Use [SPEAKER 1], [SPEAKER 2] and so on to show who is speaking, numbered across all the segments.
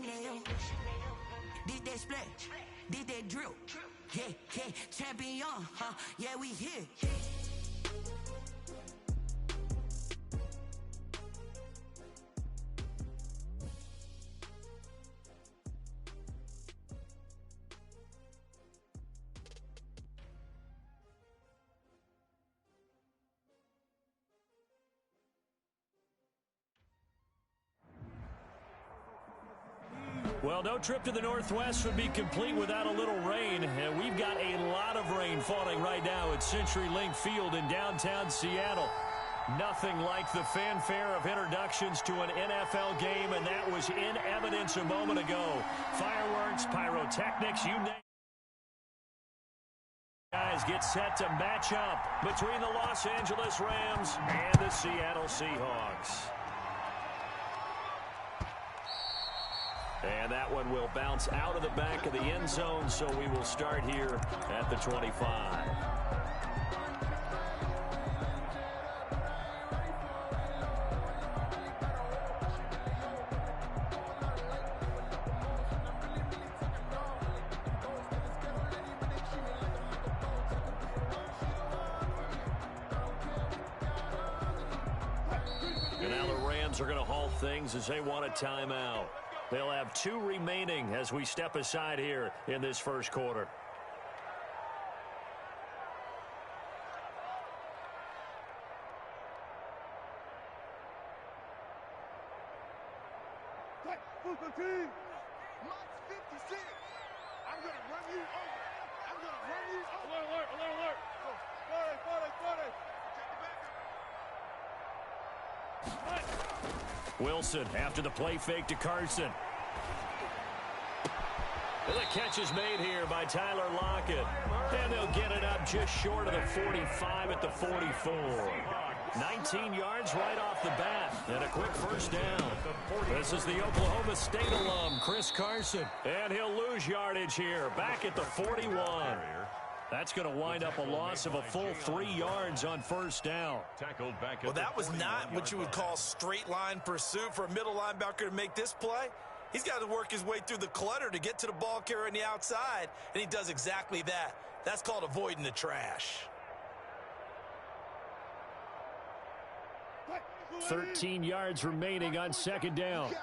[SPEAKER 1] Chanel. Did that splash, did that drill. Yeah, yeah, champion, huh? Yeah, we here.
[SPEAKER 2] Well, no trip to the Northwest would be complete without a little rain. And we've got a lot of rain falling right now at CenturyLink Field in downtown Seattle. Nothing like the fanfare of introductions to an NFL game, and that was in evidence a moment ago. Fireworks, pyrotechnics, you name it. Guys get set to match up between the Los Angeles Rams and the Seattle Seahawks. And that one will bounce out of the back of the end zone, so we will start here at the 25. And now the Rams are going to halt things as they want a timeout. They'll have 2 remaining as we step aside here in this first quarter. Wilson after the play fake to Carson. And the catch is made here by Tyler Lockett. And they'll get it up just short of the 45 at the 44. 19 yards right off the bat. And a quick first down. This is the Oklahoma State alum, Chris Carson. And he'll lose yardage here. Back at the 41. That's going to wind up a loss of a full 3 yards on first down.
[SPEAKER 3] Well, that was not what you would call straight line pursuit for a middle linebacker to make this play. He's got to work his way through the clutter to get to the ball carrier on the outside, and he does exactly that. That's called avoiding the trash.
[SPEAKER 2] 13 yards remaining on second down.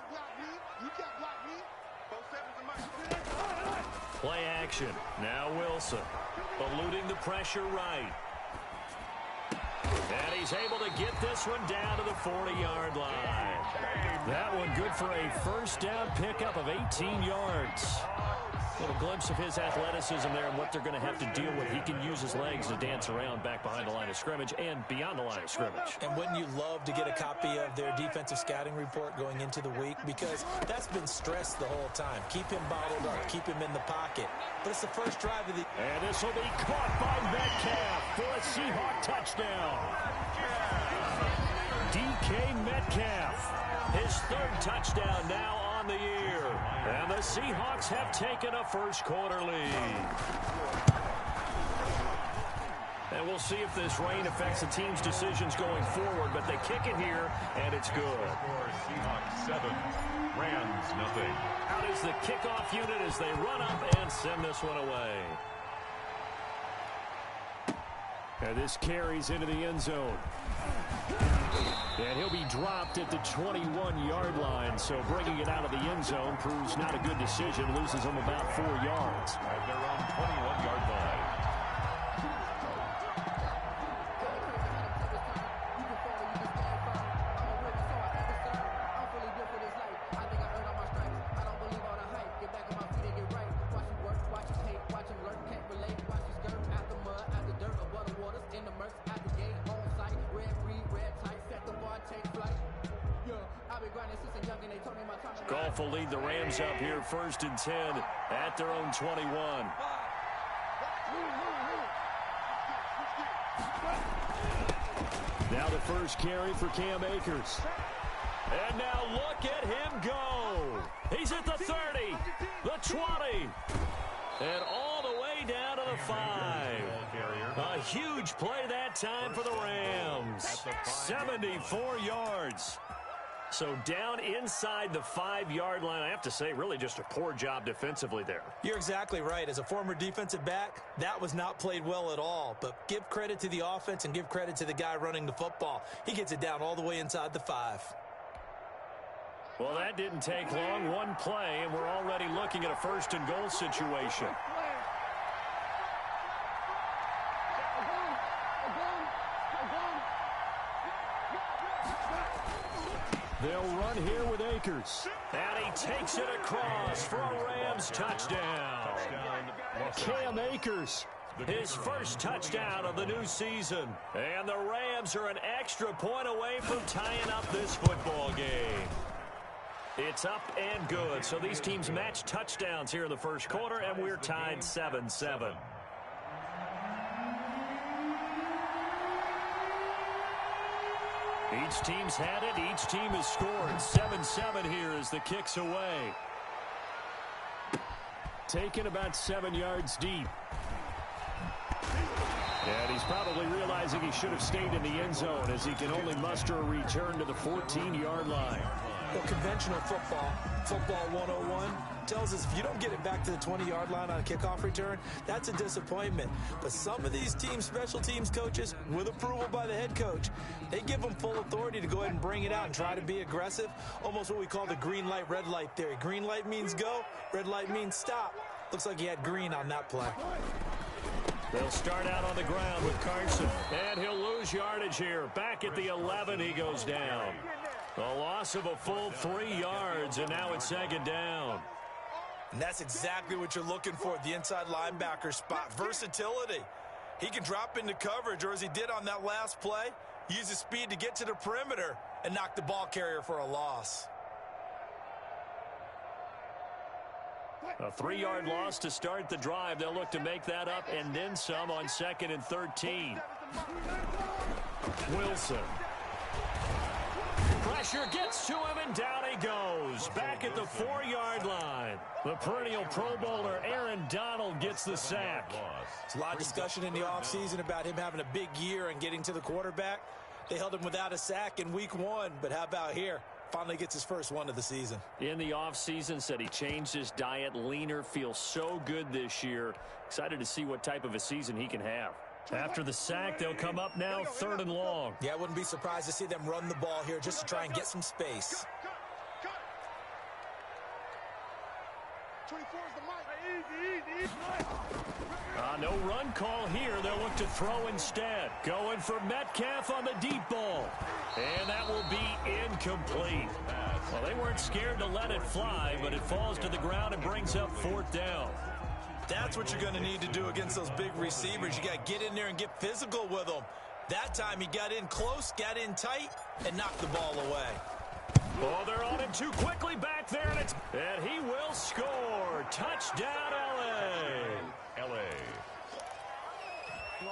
[SPEAKER 2] Play action. Now Wilson. Eluding the pressure right. And he's able to get this one down to the 40-yard line. That one good for a first down pickup of 18 yards. A little glimpse of his athleticism there and what they're going to have to deal with. He can use his legs to dance around back behind the line of scrimmage and beyond the line of scrimmage.
[SPEAKER 3] And wouldn't you love to get a copy of their defensive scouting report going into the week? Because that's been stressed the whole time. Keep him bottled up. Keep him in the pocket. But it's the first drive of the...
[SPEAKER 2] And this will be caught by Metcalf for a Seahawk touchdown. DK Metcalf, his 3rd touchdown now on the year. And the Seahawks have taken a first quarter lead. And we'll see if this rain affects the team's decisions going forward, but they kick it here, and it's good.
[SPEAKER 4] Seahawks 7, Rams nothing.
[SPEAKER 2] Out is the kickoff unit as they run up and send this one away. And this carries into the end zone. And he'll be dropped at the 21-yard line, so bringing it out of the end zone proves not a good decision. Loses him about 4 yards.
[SPEAKER 4] At their own 21-yard line.
[SPEAKER 2] Goff will lead the Rams up here 1st and 10 at their own 21. Now the first carry for Cam Akers. And now look at him go. He's at the 30, the 20, and all the way down to the 5. A huge play that time for the Rams. 74 yards. So down inside the 5-yard line, I have to say, really just a poor job defensively there.
[SPEAKER 3] You're exactly right. As a former defensive back, that was not played well at all. But give credit to the offense and give credit to the guy running the football. He gets it down all the way inside the 5.
[SPEAKER 2] Well, that didn't take long. One play, and we're already looking at a 1st and goal situation. They'll run here with Akers. And he takes it across for a Rams touchdown. Cam Akers, his first touchdown of the new season. And the Rams are an extra point away from tying up this football game. It's up and good. So these teams match touchdowns here in the first quarter, and we're tied 7-7. Each team's had it. Each team has scored. 7-7 here as the kick's away. Taken about 7 yards deep. And he's probably realizing he should have stayed in the end zone as he can only muster a return to the 14-yard line.
[SPEAKER 3] Well, conventional football 101, tells us if you don't get it back to the 20-yard line on a kickoff return, that's a disappointment. But some of these teams, special teams coaches, with approval by the head coach, they give them full authority to go ahead and bring it out and try to be aggressive, almost what we call the green light, red light theory. Green light means go, red light means stop. Looks like he had green on that play.
[SPEAKER 2] They'll start out on the ground with Carson, and he'll lose yardage here. Back at the 11, he goes down. A loss of a full 3 yards, and now it's 2nd down.
[SPEAKER 3] And that's exactly what you're looking for at the inside linebacker spot. Versatility. He can drop into coverage, or as he did on that last play, use his speed to get to the perimeter and knock the ball carrier for a loss.
[SPEAKER 2] A 3-yard loss to start the drive. They'll look to make that up and then some on 2nd and 13. Wilson. Pressure gets to him, and down he goes. Back at the 4-yard line. The perennial Pro Bowler Aaron Donald gets the sack.
[SPEAKER 3] There's a lot of discussion in the offseason about him having a big year and getting to the quarterback. They held him without a sack in week 1, but how about here? Finally gets his first one of the season.
[SPEAKER 2] In the offseason, said he changed his diet, leaner, feels so good this year. Excited to see what type of a season he can have. After the sack, they'll come up now 3rd and long.
[SPEAKER 3] Yeah, I wouldn't be surprised to see them run the ball here just to try and get some space.
[SPEAKER 2] No run call here. They'll look to throw instead. Going for Metcalf on the deep ball. And that will be incomplete. Well, they weren't scared to let it fly, but it falls to the ground and brings up 4th down.
[SPEAKER 3] That's what you're going to need to do against those big receivers. You got to get in there and get physical with them. That time he got in close, got in tight, and knocked the ball away.
[SPEAKER 2] Oh, they're on him too quickly back there, and he will score. Touchdown, L.A.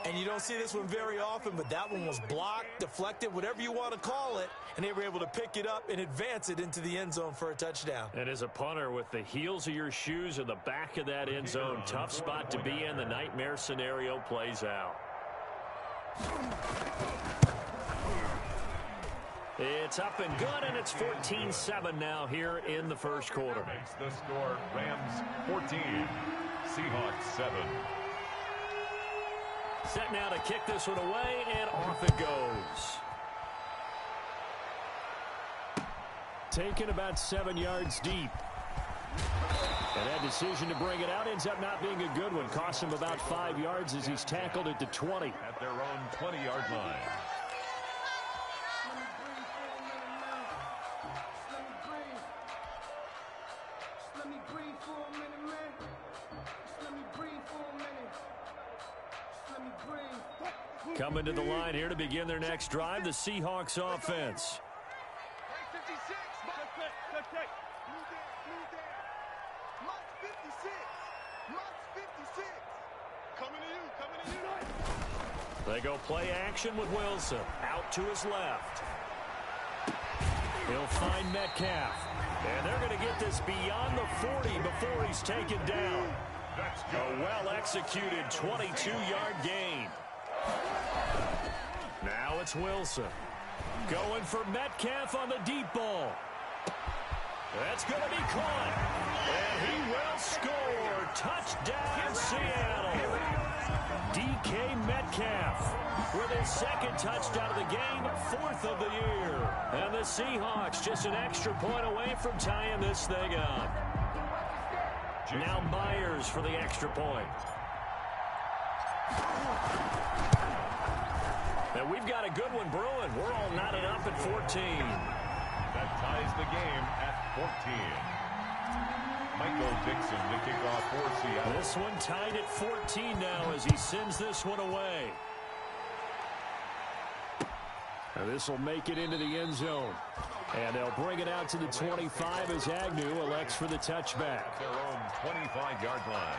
[SPEAKER 3] And you don't see this one very often, but that one was blocked, deflected, whatever you want to call it, and they were able to pick it up and advance it into the end zone for a touchdown.
[SPEAKER 2] And as a punter, with the heels of your shoes in the back of that end zone, tough spot to be in. The nightmare scenario plays out. It's up and good, and it's 14-7 now here in the first quarter.
[SPEAKER 4] Makes the score Rams 14, Seahawks 7.
[SPEAKER 2] Set now to kick this one away, and off it goes. Taken about 7 yards deep. And that decision to bring it out ends up not being a good one. Cost him about 5 yards as he's tackled at the 20.
[SPEAKER 4] At their own 20-yard line.
[SPEAKER 2] Coming to the line here to begin their next drive, the Seahawks offense. They go play action with Wilson. Out to his left. He'll find Metcalf. And they're going to get this beyond the 40 before he's taken down. A well-executed 22-yard gain. Now it's Wilson. Going for Metcalf on the deep ball. That's going to be caught. And he will score. Touchdown, Seattle. DK Metcalf with his second touchdown of the game, fourth of the year. And the Seahawks just an extra point away from tying this thing up. Now Myers for the extra point. And we've got a good one brewing. We're all knotted up at 14.
[SPEAKER 4] That ties the game at 14. Michael Dixon to kick off for Seattle.
[SPEAKER 2] This one tied at 14 now as he sends this one away. And this will make it into the end zone. And they'll bring it out to the 25 as Agnew elects for the touchback.
[SPEAKER 4] At their own 25-yard line.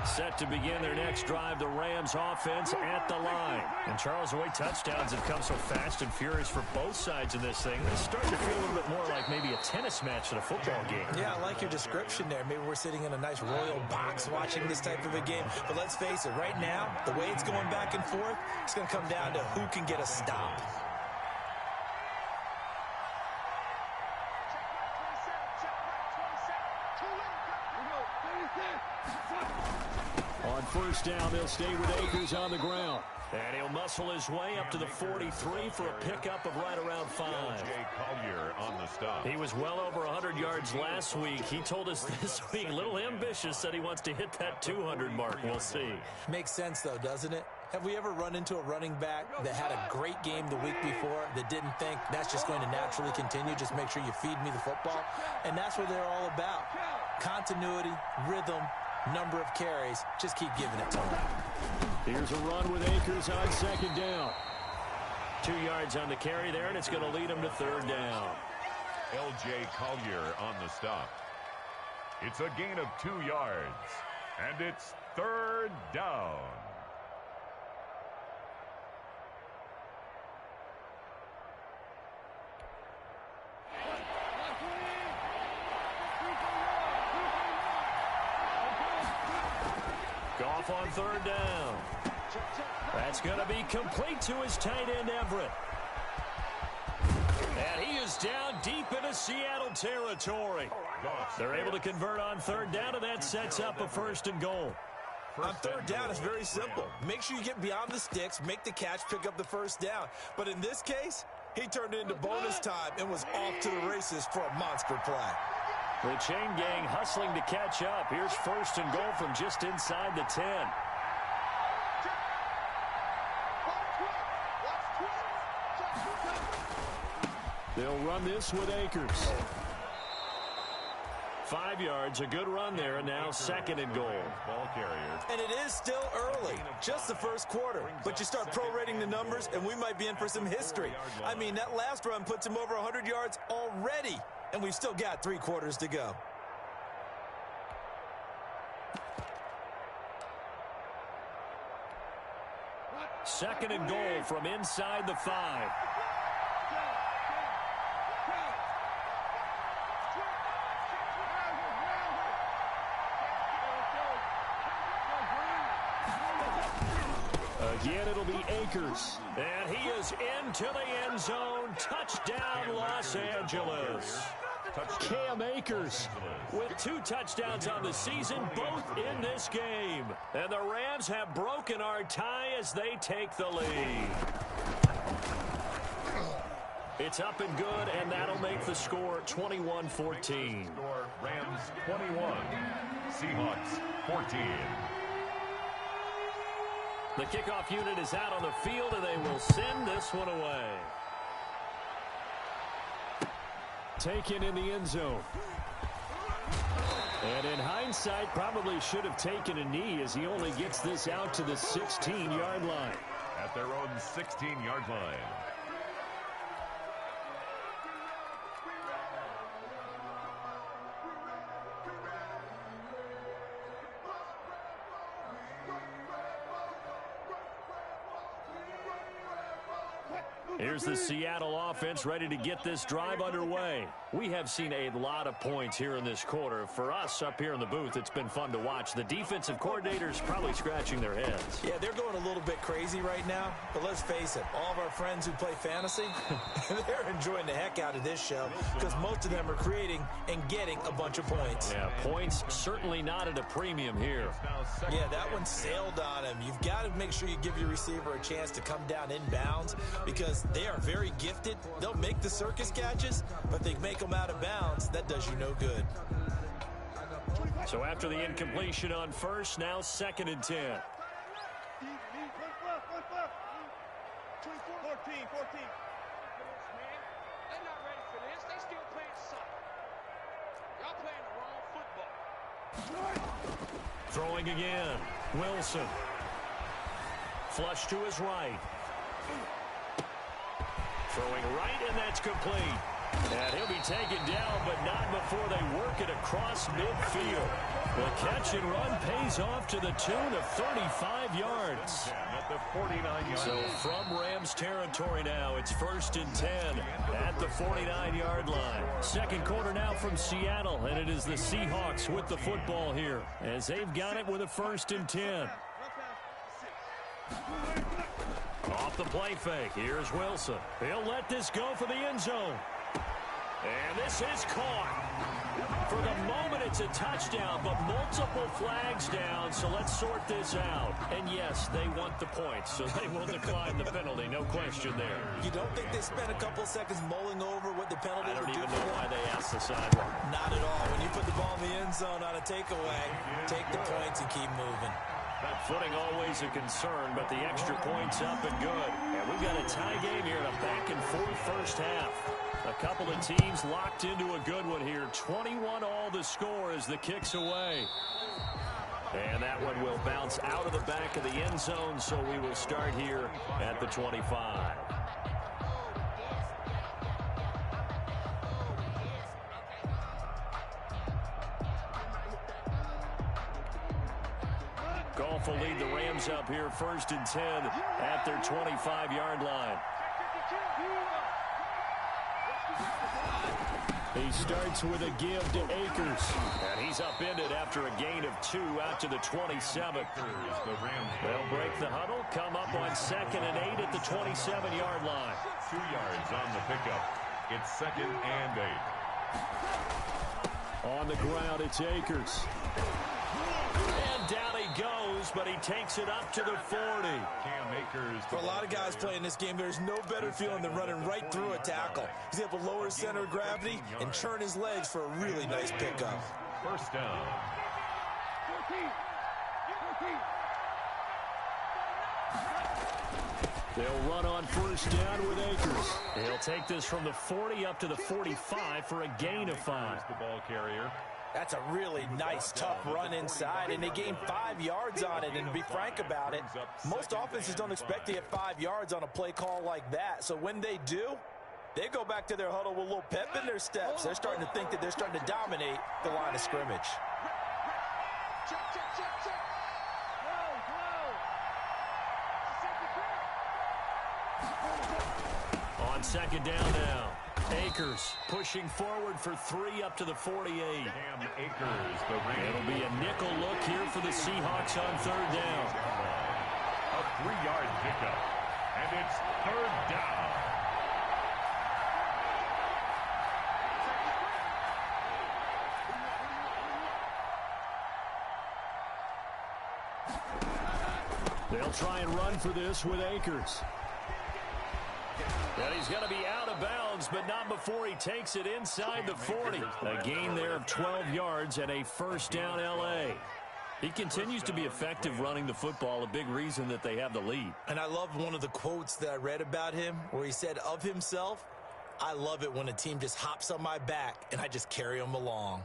[SPEAKER 2] Set to begin their next drive, the Rams offense at the line. And Charles, the way touchdowns have come so fast and furious for both sides in this thing, it's starting to feel a little bit more like maybe a tennis match than a football game.
[SPEAKER 3] Yeah, I like your description there. Maybe we're sitting in a nice royal box watching this type of a game. But let's face it, right now, the way it's going back and forth, it's going to come down to who can get a stop.
[SPEAKER 2] On first down, they'll stay with Akers on the ground. And he'll muscle his way up to the 43 for a pickup of right around 5.
[SPEAKER 4] Jay Collier on the stop.
[SPEAKER 2] He was well over 100 yards last week. He told us this week, a little ambitious, said he wants to hit that 200 mark. We'll see.
[SPEAKER 3] Makes sense, though, doesn't it? Have we ever run into a running back that had a great game the week before that didn't think that's just going to naturally continue? Just make sure you feed me the football. And that's what they're all about. Continuity, rhythm, number of carries. Just keep giving it to them.
[SPEAKER 2] Here's a run with Akers on second down. 2 yards on the carry there, and it's going to lead him to third down.
[SPEAKER 4] L.J. Collier on the stop. It's a gain of 2 yards, and it's third down.
[SPEAKER 2] Goff on third down. That's going to be complete to his tight end, Everett. And he is down deep into Seattle territory. They're able to convert on third down, and that sets up a first and goal.
[SPEAKER 3] On third down, it's very simple. Make sure you get beyond the sticks, make the catch, pick up the first down. But in this case, he turned it into bonus time and was off to the races for a monster play.
[SPEAKER 2] The chain gang hustling to catch up. Here's first and goal from just inside the 10. They'll run this with Akers. 5 yards, a good run there, and now second and goal.
[SPEAKER 4] Ball carrier.
[SPEAKER 3] And it is still early, just the first quarter. But you start prorating the numbers, and we might be in for some history. I mean, that last run puts him over 100 yards already, and we've still got 3 quarters to go.
[SPEAKER 2] Second and goal from inside the 5. Again, it'll be Akers. And he is into the end zone. Touchdown, Los Angeles. Cam Akers with 2 touchdowns on the season, both in this game. And the Rams have broken our tie as they take the lead. It's up and good, and that'll make the score 21-14.
[SPEAKER 4] Rams 21, Seahawks 14.
[SPEAKER 2] The kickoff unit is out on the field, and they will send this one away. Taken in the end zone. And in hindsight, probably should have taken a knee as he only gets this out to the 16-yard line.
[SPEAKER 4] At their own 16-yard line.
[SPEAKER 2] Here's the Seattle offense ready to get this drive underway. We have seen a lot of points here in this quarter. For us up here in the booth, it's been fun to watch. The defensive coordinators probably scratching their heads.
[SPEAKER 3] Yeah, they're going a little bit crazy right now. But let's face it, all of our friends who play fantasy, they're enjoying the heck out of this show because most of them are creating and getting a bunch of points.
[SPEAKER 2] Yeah, points certainly not at a premium here.
[SPEAKER 3] Yeah, that one sailed on him. You've got to make sure you give your receiver a chance to come down inbounds because they are very gifted. They'll make the circus catches, but they make them out of bounds. That does you no good.
[SPEAKER 2] So after the incompletion on first, now 2nd and 10.
[SPEAKER 5] 14. They're not ready for this. They still playing soccer. Y'all playing the wrong football.
[SPEAKER 2] Throwing again. Wilson. Flush to his right. Throwing right, and that's complete. And he'll be taken down, but not before they work it across midfield. The catch and run pays off to the tune of 35 yards.
[SPEAKER 4] At the 49-yard
[SPEAKER 2] So
[SPEAKER 4] line.
[SPEAKER 2] from Rams territory now, it's 1st and 10 at the 49-yard line. Second quarter now from Seattle, and it is the Seahawks with the football here as they've got it with a 1st and 10. Off the play fake. Here's Wilson. He'll let this go for the end zone. And this is caught. For the moment, it's a touchdown, but multiple flags down, so let's sort this out. And yes, they want the points, so they will decline the penalty. No question there.
[SPEAKER 3] You don't think they spent a couple seconds mulling over what the penalty
[SPEAKER 2] I
[SPEAKER 3] would
[SPEAKER 2] don't
[SPEAKER 3] do
[SPEAKER 2] even
[SPEAKER 3] for
[SPEAKER 2] know
[SPEAKER 3] them?
[SPEAKER 2] why they asked the sideline.
[SPEAKER 3] Not at all. When you put the ball in the end zone on a takeaway, take the points and keep moving.
[SPEAKER 2] That footing always a concern, but the extra point's up and good. And we've got a tie game here in a back-and-forth first half. A couple of teams locked into a good one here. 21 all the score as the kick's away. And that one will bounce out of the back of the end zone, so we will start here at the 25. Goff will lead the Rams up here 1st and 10 at their 25-yard line. He starts with a give to Akers. And he's upended after a gain of 2 out to the 27. They'll break the huddle, come up on 2nd and 8 at the 27-yard line.
[SPEAKER 4] 2 yards on the pickup. It's 2nd and 8.
[SPEAKER 2] On the ground, it's Akers. And down he goes, but he takes it up to the 40.
[SPEAKER 4] Cam Akers.
[SPEAKER 3] For a lot of guys playing this game, there's no better feeling than running right through a tackle. He's able to lower his center of gravity and churn his legs for a really nice pickup.
[SPEAKER 4] First down.
[SPEAKER 5] 14.
[SPEAKER 2] They'll run on first down with Akers. He'll take this from the 40 up to the 45 for a gain of 5.
[SPEAKER 4] The ball carrier.
[SPEAKER 3] That's a really nice, tough run inside, and they gained 5 yards on it. And to be frank about it, most offenses don't expect to get 5 yards on a play call like that. So when they do, they go back to their huddle with a little pep in their steps. They're starting to think that they're starting to dominate the line of scrimmage.
[SPEAKER 5] Check.
[SPEAKER 2] On second down now. Akers pushing forward for 3 up to the 48.
[SPEAKER 4] Cam Akers, the Rams.
[SPEAKER 2] It'll be a nickel look here for the Seahawks on 3rd down.
[SPEAKER 4] A 3-yard pickup. And it's 3rd down.
[SPEAKER 2] They'll try and run for this with Akers. And he's going to be out of bounds, but not before he takes it inside the 40. A gain there of 12 yards and a first down L.A. He continues to be effective running the football, a big reason that they have the lead.
[SPEAKER 3] And I love one of the quotes that I read about him where he said of himself, "I love it when a team just hops on my back and I just carry them along."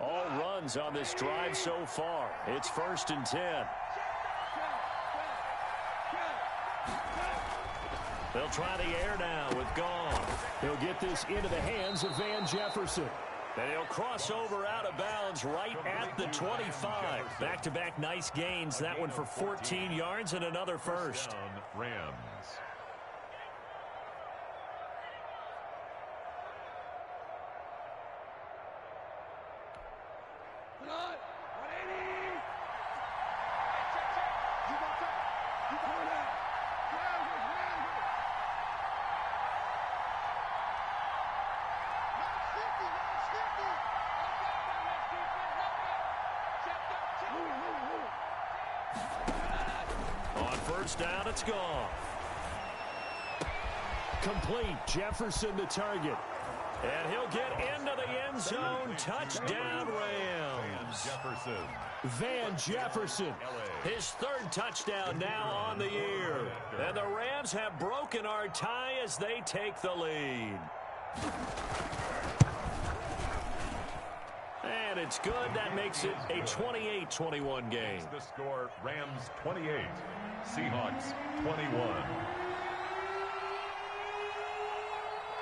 [SPEAKER 2] All runs on this drive so far. It's 1st and 10. They'll try the air now with Goff. He'll get this into the hands of Van Jefferson. And he'll cross over out of bounds right at the 25. Back-to-back nice gains. That one for 14 yards and another first.
[SPEAKER 4] Rams.
[SPEAKER 2] On first down, it's gone. Complete. Jefferson the target. And he'll get into the end zone. Touchdown, Rams. Van Jefferson. His third touchdown now on the year. And the Rams have broken our tie as they take the lead. And it's good. That makes it a 28-21 game.
[SPEAKER 4] The score, Rams 28, Seahawks 21.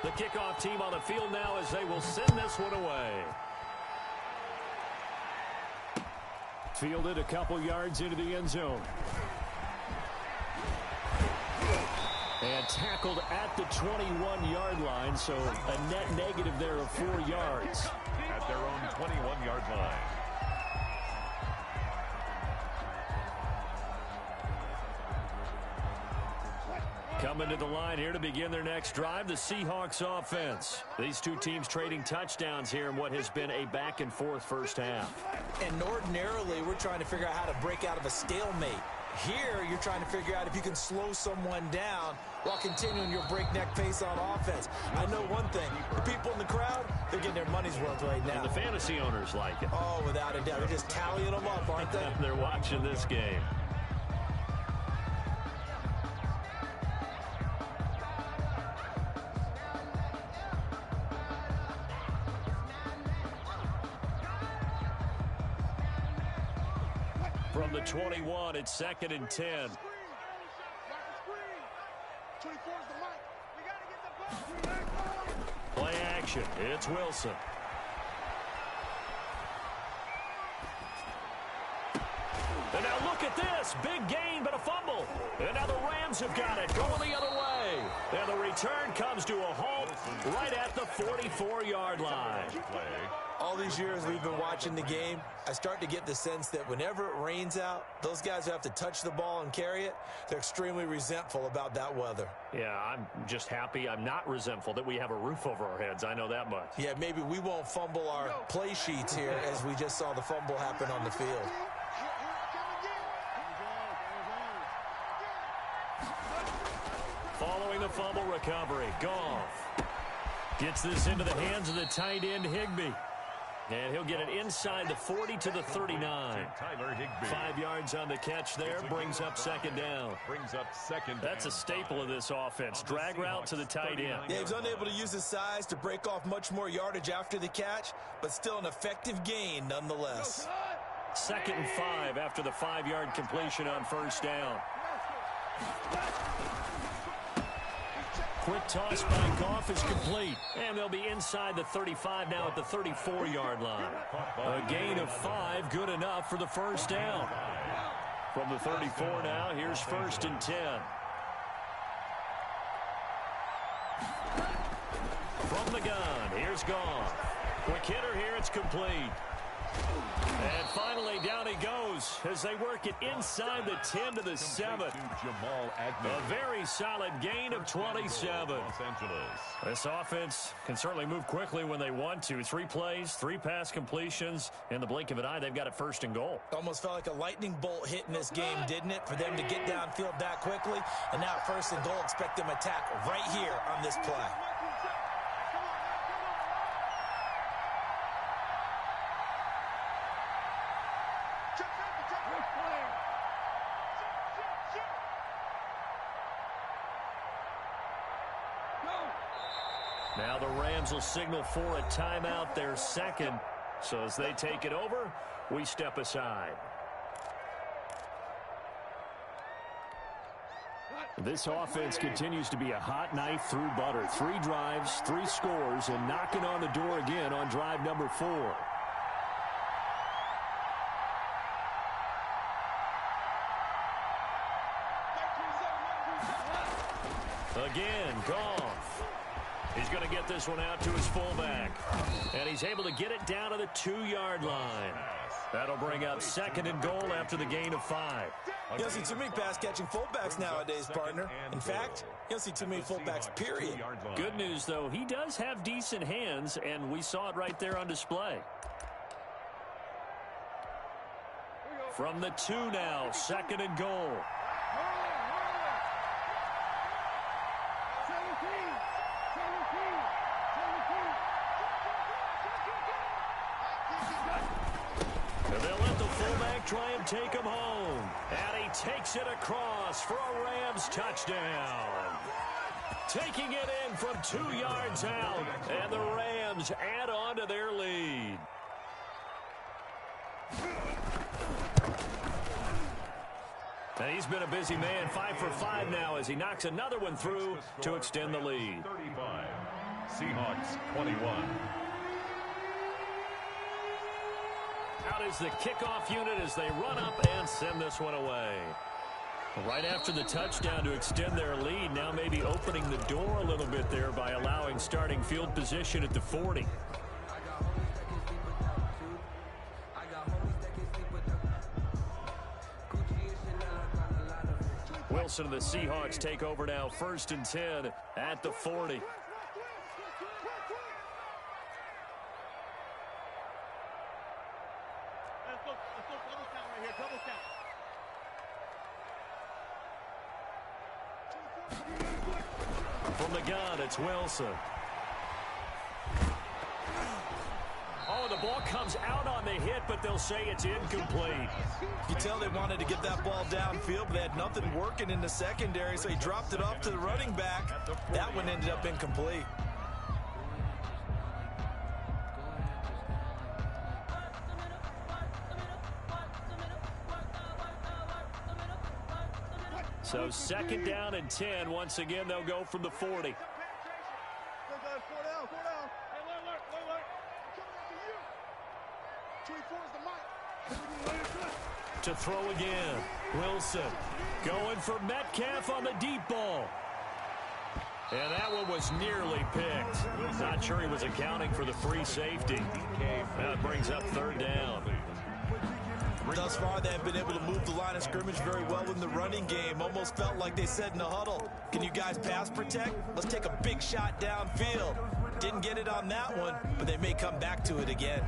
[SPEAKER 2] The kickoff team on the field now as they will send this one away. Fielded a couple yards into the end zone. And tackled at the 21-yard line, so a net negative there of 4 yards.
[SPEAKER 4] At their own 21-yard line.
[SPEAKER 2] Coming to the line here to begin their next drive, the Seahawks offense. These two teams trading touchdowns here in what has been a back-and-forth first half.
[SPEAKER 3] And ordinarily, we're trying to figure out how to break out of a stalemate. Here, you're trying to figure out if you can slow someone down while continuing your breakneck pace on offense. I know one thing. The people in the crowd, they're getting their money's worth right now.
[SPEAKER 2] And the fantasy owners like it.
[SPEAKER 3] Oh, without a doubt. They're just tallying them up, aren't they?
[SPEAKER 2] They're watching this game. From the 21, it's 2nd and 10. Play action. It's Wilson. And now look at this. Big gain, but a fumble. And now the Rams have got it. Going the other way. And the return comes to a halt right at the 44-yard line.
[SPEAKER 3] All these years we've been watching the game, I start to get the sense that whenever it rains out, those guys who have to touch the ball and carry it, they're extremely resentful about that weather.
[SPEAKER 2] Yeah, I'm just happy I'm not resentful that we have a roof over our heads. I know that much.
[SPEAKER 3] Yeah, maybe we won't fumble our play sheets here as we just saw the fumble happen on the field.
[SPEAKER 2] Following the fumble recovery, Goff gets this into the hands of the tight end, Higbee. And he'll get it inside the 40 to the 39.
[SPEAKER 4] Tyler Higbee.
[SPEAKER 2] 5 yards on the catch there, brings up second down. That's a staple of this offense. Drag route to the tight end.
[SPEAKER 3] Yeah, he was unable to use his size to break off much more yardage after the catch, but still an effective gain nonetheless.
[SPEAKER 2] 2nd and 5 after the 5-yard completion on first down. Quick toss by Goff is complete. And they'll be inside the 35 now at the 34-yard line. A gain of 5, good enough for the first down. From the 34 now, here's 1st and 10. From the gun, here's Goff. Quick hitter here, it's complete. And finally, down he goes as they work it inside the 10 to the 7. A very solid gain of 27. This offense can certainly move quickly when they want to. 3 plays, 3 pass completions. In the blink of an eye, they've got it 1st and goal.
[SPEAKER 3] Almost felt like a lightning bolt hit in this game, didn't it? For them to get downfield that quickly. And now 1st and goal, expect them to attack right here on this play.
[SPEAKER 2] Now the Rams will signal for a timeout, their 2nd. So as they take it over, we step aside. This offense continues to be a hot knife through butter. 3 drives, 3 scores, and knocking on the door again on drive number 4. Again, Goff. He's going to get this one out to his fullback. And he's able to get it down to the 2-yard line. That'll bring up 2nd and goal after the gain of 5.
[SPEAKER 3] You don't see too many pass-catching fullbacks nowadays, partner. In fact, you don't see too many fullbacks, period.
[SPEAKER 2] Good news, though, he does have decent hands, and we saw it right there on display. From the 2 now, 2nd and goal. They'll let the fullback try and take him home. And he takes it across for a Rams touchdown. Taking it in from 2 yards out. And the Rams add on to their lead. And he's been a busy man, 5 for 5 now as he knocks another one through to extend the lead.
[SPEAKER 4] 35, Seahawks 21.
[SPEAKER 2] Out is the kickoff unit as they run up and send this one away. Right after the touchdown to extend their lead, now maybe opening the door a little bit there by allowing starting field position at the 40. Wilson and the Seahawks take over now, 1st and 10 at the 40. From the gun, it's Wilson. Oh, the ball comes out on the hit, but they'll say it's incomplete.
[SPEAKER 3] You tell they wanted to get that ball downfield, but they had nothing working in the secondary, so he dropped it off to the running back. That one ended up incomplete.
[SPEAKER 2] So 2nd down and 10. Once again, they'll go from the 40. To throw again. Wilson going for Metcalf on the deep ball. And that one was nearly picked. Not sure he was accounting for the free safety. That brings up 3rd down.
[SPEAKER 3] Thus far, they have been able to move the line of scrimmage very well in the running game. Almost felt like they said in the huddle, can you guys pass protect? Let's take a big shot downfield. Didn't get it on that one, but they may come back to it again.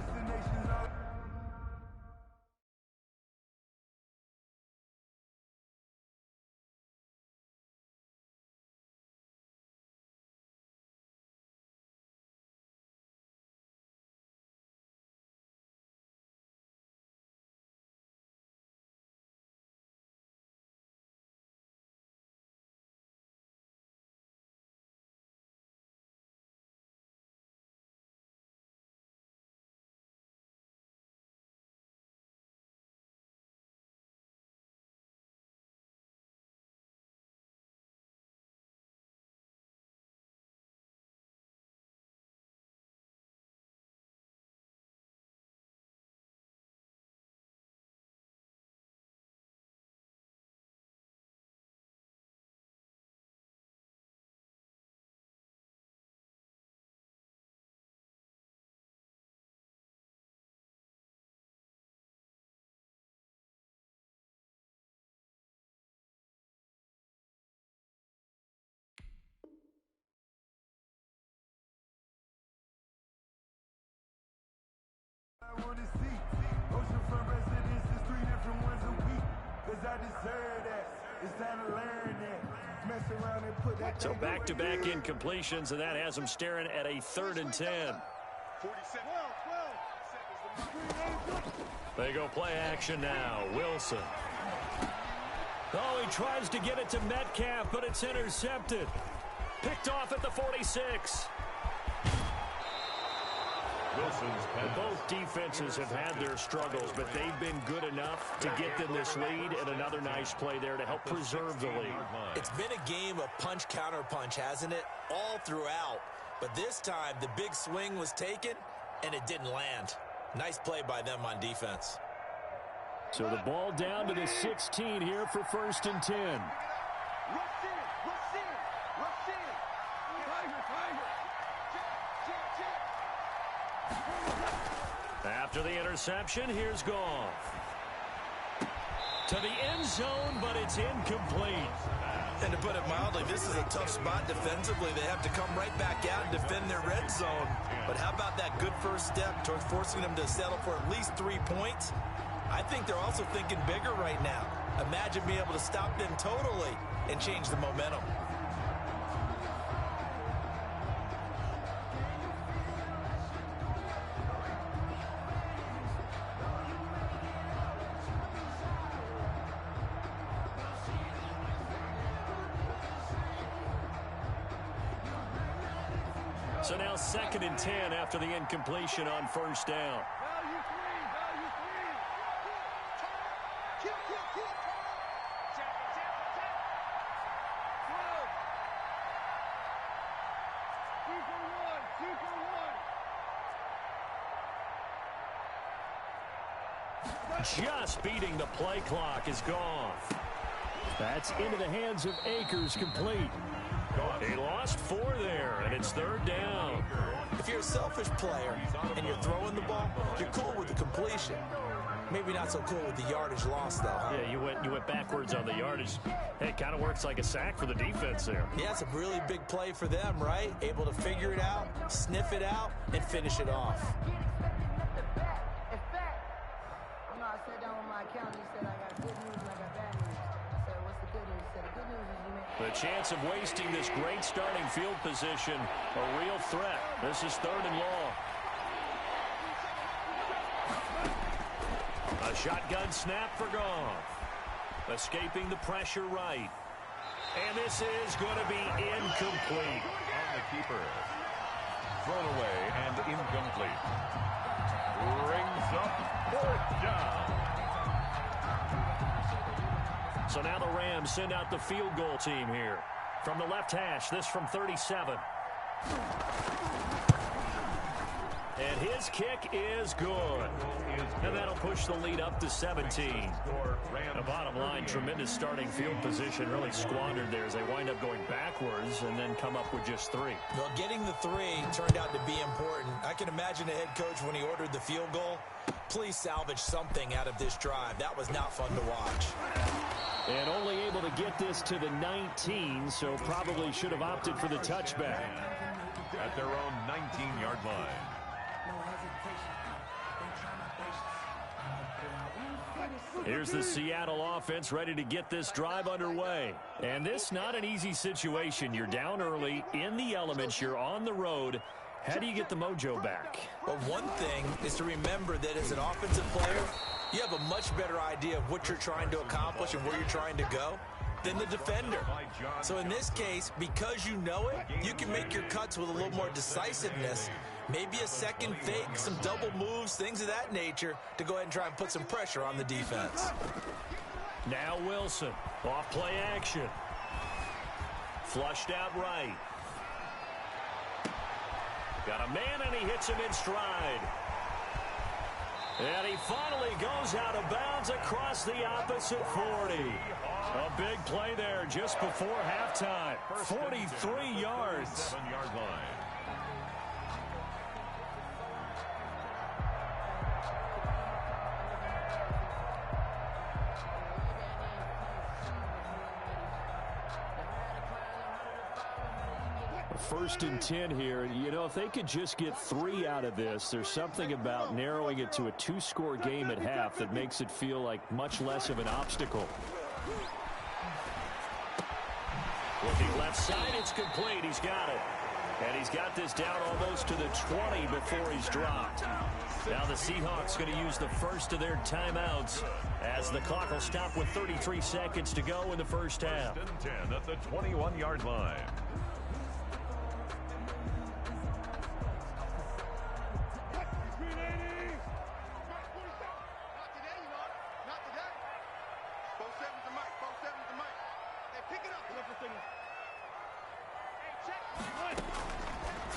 [SPEAKER 6] Oceanfront residences, 3 different ones a week. 'Cause I deserve that. It's time to learn that. Mess around and put that.
[SPEAKER 2] So back-to-back incompletions, and that has them staring at a 3rd and 10. They go play action now. Wilson. Oh, he tries to get it to Metcalf, but it's intercepted. Picked off at the 46. Both defenses have had their struggles, but they've been good enough to get them this lead, and another nice play there to help preserve the lead.
[SPEAKER 3] It's been a game of punch-counter-punch, hasn't it? All throughout. But this time, the big swing was taken, and it didn't land. Nice play by them on defense.
[SPEAKER 2] So the ball down to the 16 here for 1st and 10. After the interception, here's Goff. To the end zone, but it's incomplete.
[SPEAKER 3] And to put it mildly, this is a tough spot defensively. They have to come right back out and defend their red zone. But how about that good first step towards forcing them to settle for at least 3 points? I think they're also thinking bigger right now. Imagine being able to stop them totally and change the momentum.
[SPEAKER 2] So now 2nd and 10 after the incompletion on 1st down. Just beating the play clock is gone. That's into the hands of Akers, complete. He lost 4 there, and it's 3rd down.
[SPEAKER 3] If you're a selfish player and you're throwing the ball, you're cool with the completion. Maybe not so cool with the yardage loss, though, huh?
[SPEAKER 2] Yeah, you went backwards on the yardage. Hey, it kind of works like a sack for the defense there.
[SPEAKER 3] Yeah, it's a really big play for them, right? Able to figure it out, sniff it out, and finish it off.
[SPEAKER 7] I sat down with my accountant. He said, I got good news and I got bad news. I said, what's the good news? He said, the good news is you made...
[SPEAKER 2] The chance of wasting this great starting field position, a real threat. This is 3rd and long. A shotgun snap for Goff. Escaping the pressure right. And this is going to be incomplete.
[SPEAKER 4] On the keeper. Thrown away and incomplete. Rings up 4th down.
[SPEAKER 2] So now the Rams send out the field goal team here. From the left hash, this from 37. And his kick is good. And that'll push the lead up to 17. The bottom line, tremendous starting field position, really squandered there as they wind up going backwards and then come up with just 3.
[SPEAKER 3] Well, getting the 3 turned out to be important. I can imagine the head coach when he ordered the field goal. Please salvage something out of this drive. That was not fun to watch.
[SPEAKER 2] And only able to get this to the 19, so probably should have opted for the touchback.
[SPEAKER 4] At their own 19-yard line.
[SPEAKER 2] Here's the Seattle offense ready to get this drive underway. And this not an easy situation. You're down early, in the elements, you're on the road. How do you get the mojo back?
[SPEAKER 3] Well, one thing is to remember that as an offensive player, you have a much better idea of what you're trying to accomplish and where you're trying to go than the defender. So in this case, because you know it, you can make your cuts with a little more decisiveness. Maybe a second fake, some double moves, things of that nature to go ahead and try and put some pressure on the defense.
[SPEAKER 2] Now Wilson, off play action. Flushed out right. Got a man and he hits him in stride. And he finally goes out of bounds across the opposite 40. A big play there just before halftime. 43 yards.
[SPEAKER 4] 7-yard line.
[SPEAKER 2] First and 10 here. You know, if they could just get 3 out of this, there's something about narrowing it to a 2-score game at half that makes it feel like much less of an obstacle. Looking left side, it's complete. He's got it. And he's got this down almost to the 20 before he's dropped. Now the Seahawks going to use the first of their timeouts as the clock will stop with 33 seconds to go in the first half.
[SPEAKER 4] First and 10 at the 21-yard line.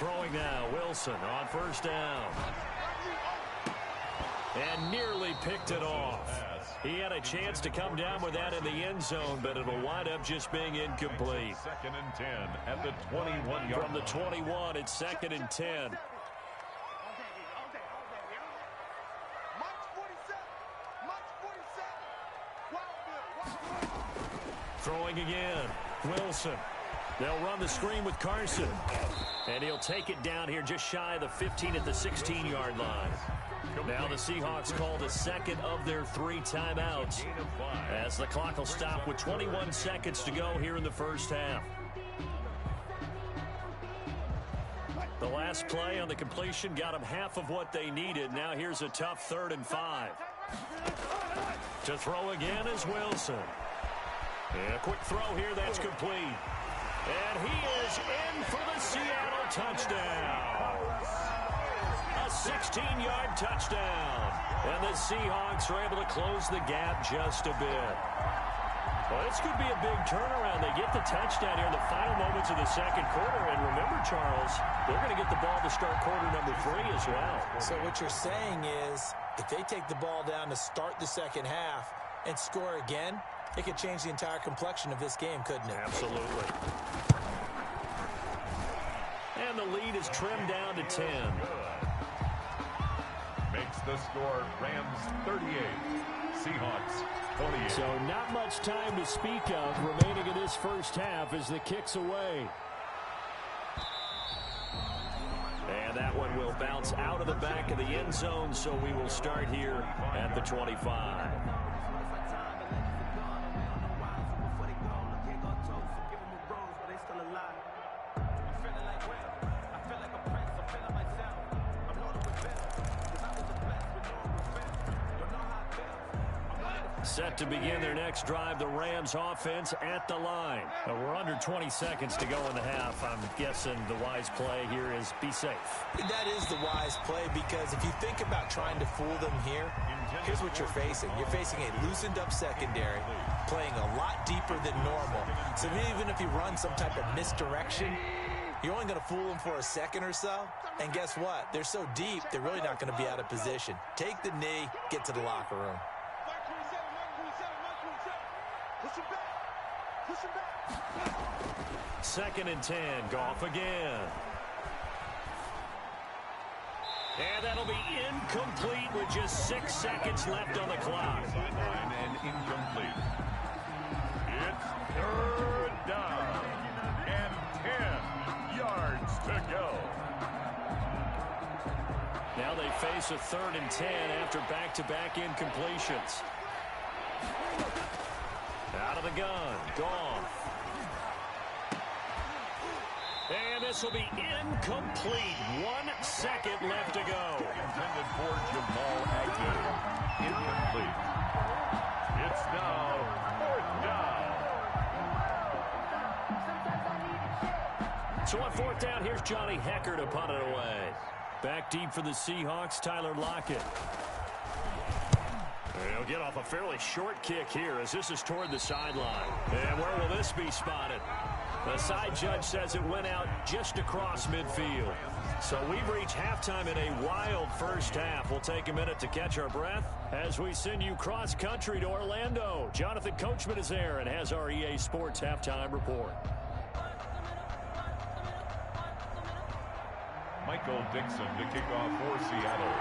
[SPEAKER 2] Throwing now, Wilson on first down. And nearly picked it off. He had a chance to come down with that in the end zone, but it'll wind up just being incomplete.
[SPEAKER 4] 2nd and 10 at the 21-yard
[SPEAKER 2] From the 21, it's 2nd and 10. Throwing again, Wilson. They'll run the screen with Carson. And he'll take it down here just shy of the 15 at the 16-yard line. Now the Seahawks call the second of their 3 timeouts as the clock will stop with 21 seconds to go here in the first half. The last play on the completion got them half of what they needed. Now here's a tough 3rd and 5. To throw again is Wilson. And a quick throw here that's complete. And he is in for the Seattle touchdown. A 16-yard touchdown. And the Seahawks are able to close the gap just a bit. Well, this could be a big turnaround. They get the touchdown here in the final moments of the second quarter. And remember, Charles, they're going to get the ball to start quarter number 3 as well. So what you're saying is if they take the ball down to start the second half and score again, it could change the entire complexion of this game, couldn't it? Absolutely. And the lead is trimmed down to 10.
[SPEAKER 4] Makes the score Rams 38, Seahawks 28.
[SPEAKER 2] So not much time to speak of remaining in this first half as the kick's away. And that one will bounce out of the back of the end zone, so we will start here at the 25. Set to begin their next drive, the Rams offense at the line. We're under 20 seconds to go in the half. I'm guessing the wise play here is be safe. That is the wise play because if you think about trying to fool them here, here's what you're facing. You're facing a loosened up secondary, playing a lot deeper than normal. So even if you run some type of misdirection, you're only going to fool them for a second or so. And guess what? They're so deep, they're really not going to be out of position. Take the knee, get to the locker room. Second and 10, Goff again. And that'll be incomplete with just 6 seconds left on the clock.
[SPEAKER 4] And incomplete. It's 3rd down and 10 yards to go.
[SPEAKER 2] Now they face a 3rd and 10 after back-to-back incompletions. Out of the gun, Goff. And this will be incomplete. 1 second left to go.
[SPEAKER 4] Intended for Jamal Agnew. Incomplete. It's now 4th down.
[SPEAKER 2] So on 4th down, here's Johnny Hecker to punt it away. Back deep for the Seahawks, Tyler Lockett. He'll get off a fairly short kick here as this is toward the sideline. And where will this be spotted? The side judge says it went out just across midfield. So we've reached halftime in a wild first half. We'll take a minute to catch our breath as we send you cross-country to Orlando. Jonathan Coachman is there and has our EA Sports halftime report.
[SPEAKER 4] Michael Dixon to kick off for Seattle.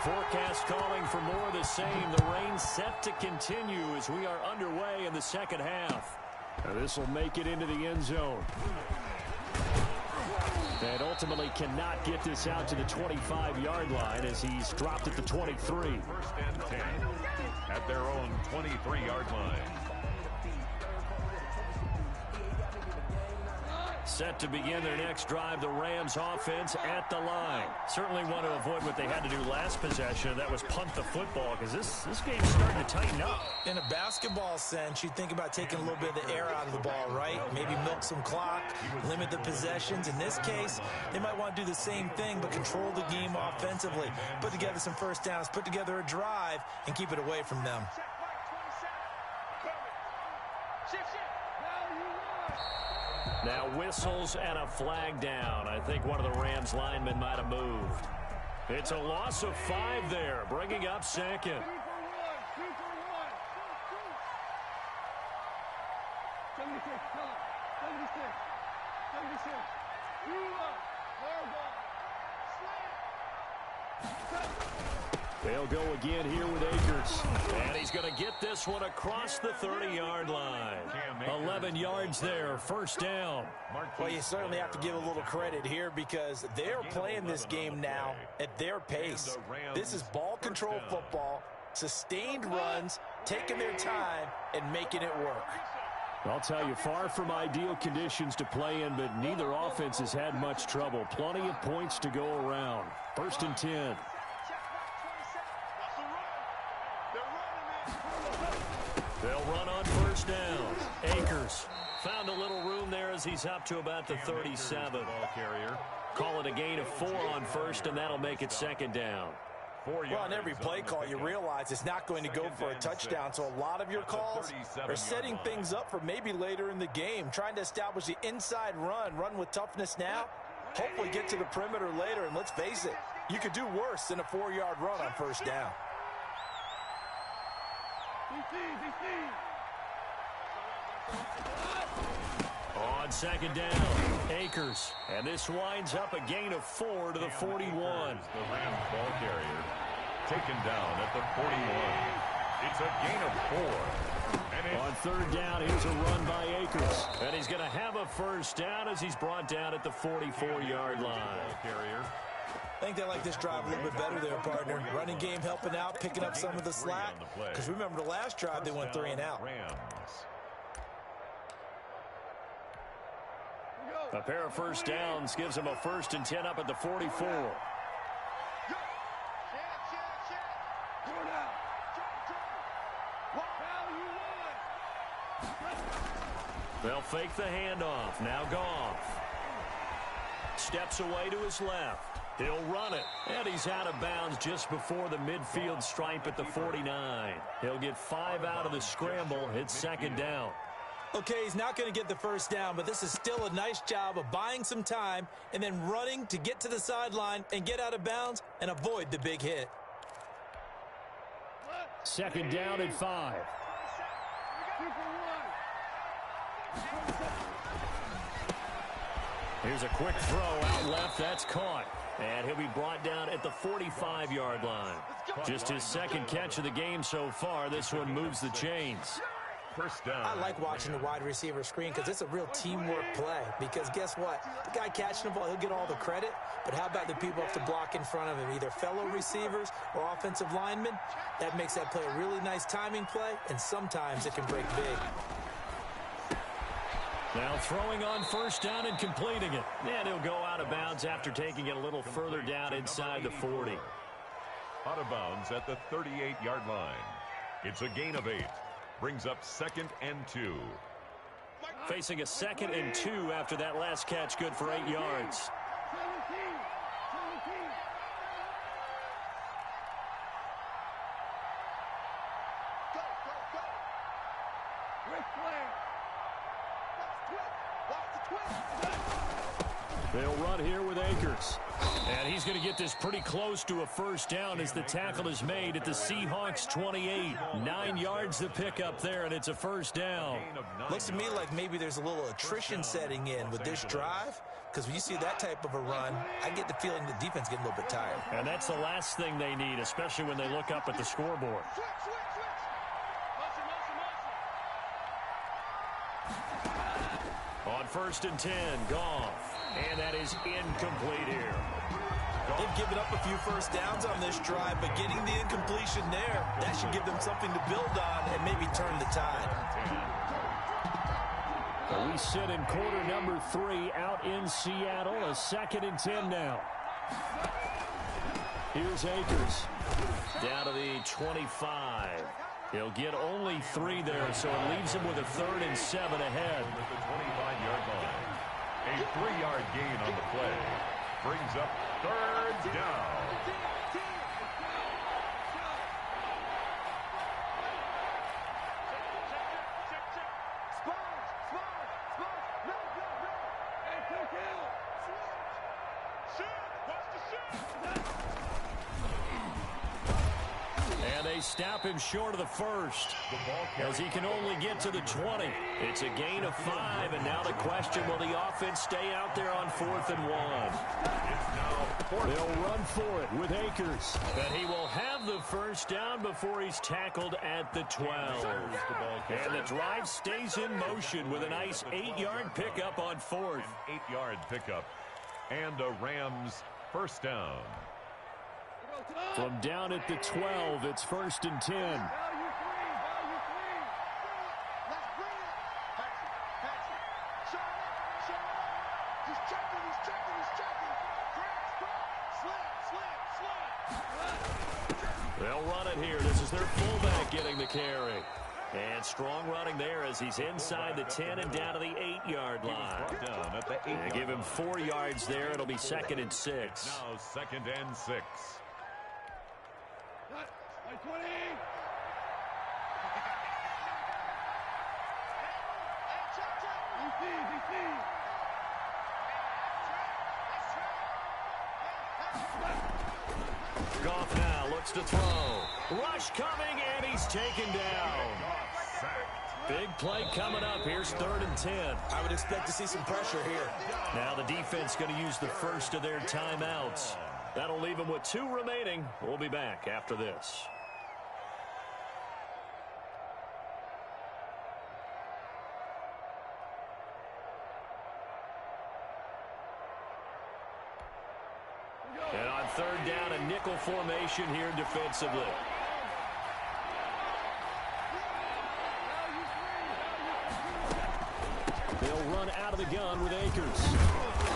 [SPEAKER 2] Forecast calling for more of the same. The rain set to continue as we are underway in the second half. And this will make it into the end zone. And ultimately cannot get this out to the 25-yard line as he's dropped at the 23.
[SPEAKER 4] 1st and 10 at their own 23-yard line.
[SPEAKER 2] Set to begin their next drive, the Rams offense at the line. Certainly want to avoid what they had to do last possession. That was punt the football because this game's starting to tighten up. In a basketball sense, you think about taking a little bit of the air out of the ball, right? Maybe milk some clock, limit the possessions. In this case, they might want to do the same thing but control the game offensively. Put together some first downs, put together a drive, and keep it away from them. Now whistles and a flag down. I think one of the Rams linemen might have moved. It's a loss of 5 there, bringing up second.
[SPEAKER 5] 76.
[SPEAKER 2] They'll go again here with Akers. And he's going to get this one across the 30-yard line. 11 yards there, first down.
[SPEAKER 3] Well, you certainly have to give a little credit here because they're playing this game now at their pace. This is ball control football, sustained runs, taking their time, and making it work.
[SPEAKER 2] I'll tell you, far from ideal conditions to play in, but neither offense has had much trouble. Plenty of points to go around. First and 10. They'll run on first down. Akers found a little room there as he's up to about the 37. Call it a gain of 4 on first, and that'll make it second down.
[SPEAKER 3] Well, on every play call, you realize it's not going to go for a touchdown, so a lot of your calls are setting things up for maybe later in the game, trying to establish the inside run with toughness now, hopefully get to the perimeter later, and let's face it, you could do worse than a 4-yard run on first down.
[SPEAKER 2] On second down, Akers. And this winds up a gain of 4 to the 41.
[SPEAKER 4] The Rams ball carrier taken down at the 41. It's a gain of 4. And
[SPEAKER 2] on third down, here's a run by Akers. And he's going to have a first down as he's brought down at the 44-yard line.
[SPEAKER 3] I think they like this drive a little bit better there, partner. Running game helping out, picking up some of the slack. Because remember, the last drive they went 3 and out.
[SPEAKER 2] A pair of first downs gives him a first and 10 up at the 44. They'll fake the handoff. Now Goff steps away to his left. He'll run it, and he's out of bounds just before the midfield stripe at the 49. He'll get 5 out of the scramble. It's second down.
[SPEAKER 3] Okay, he's not going to get the first down, but this is still a nice job of buying some time and then running to get to the sideline and get out of bounds and avoid the big hit.
[SPEAKER 2] Second down at 5. Here's a quick throw out left. That's caught. And he'll be brought down at the 45-yard line. Just his second catch of the game so far. This one moves the chains.
[SPEAKER 4] First down.
[SPEAKER 3] I like watching the wide receiver screen because it's a real teamwork play. Because guess what? The guy catching the ball, he'll get all the credit. But how about the people up the block in front of him, either fellow receivers or offensive linemen? That makes that play a really nice timing play, and sometimes it can break big.
[SPEAKER 2] Now throwing on first down and completing it. And he'll go out of bounds after taking it a little further down inside the 40.
[SPEAKER 4] Out of bounds at the 38-yard line. It's a gain of 8. Brings up second and 2.
[SPEAKER 2] Facing a second and 2 after that last catch, good for 8 yards. They'll run here with Akers. And he's going to get this pretty close to a first down as the tackle is made at the Seahawks 28. 9 yards to pick up there, and it's a first down.
[SPEAKER 3] Looks to me like maybe there's a little attrition setting in with this drive. Because when you see that type of a run, I get the feeling the defense getting a little bit tired.
[SPEAKER 2] And that's the last thing they need, especially when they look up at the scoreboard. On first and 10, Goff. And that is incomplete here.
[SPEAKER 3] They've given up a few first downs on this drive, but getting the incompletion there, that should give them something to build on and maybe turn the tide.
[SPEAKER 2] We sit in quarter number 3 out in Seattle. A second and 10 now. Here's Akers. Down to the 25. He'll get only 3 there, so it leaves him with a 3rd and 7 ahead.
[SPEAKER 4] At the 25-yard line. A 3-yard gain on the play. Brings up third down.
[SPEAKER 2] they stop him short of the first, as he can only get to the 20. It's a gain of 5, and now the question, will the offense stay out there on 4th and 1? They'll run for it with Akers, and he will have the first down before he's tackled at the 12. And the drive stays in motion with a nice 8-yard pickup on 4th.
[SPEAKER 4] An 8-yard pickup and a Rams first down.
[SPEAKER 2] From down at the 12, it's 1st and 10. They'll run it here. This is their fullback getting the carry. And strong running there as he's inside the 10 and down to the 8-yard line.
[SPEAKER 4] Down at the 8-yard
[SPEAKER 2] give him 4 yards there. It'll be 2nd and 6.
[SPEAKER 4] Now 2nd and 6.
[SPEAKER 2] Goff now looks to throw. Rush coming, and he's taken down. Big play coming up. Here's 3rd and 10.
[SPEAKER 3] I would expect to see some pressure here.
[SPEAKER 2] Now the defense going to use the first of their timeouts. That'll leave them with 2 remaining. We'll be back after this. And on 3rd down, a nickel formation here defensively. They'll run out of the gun with Akers.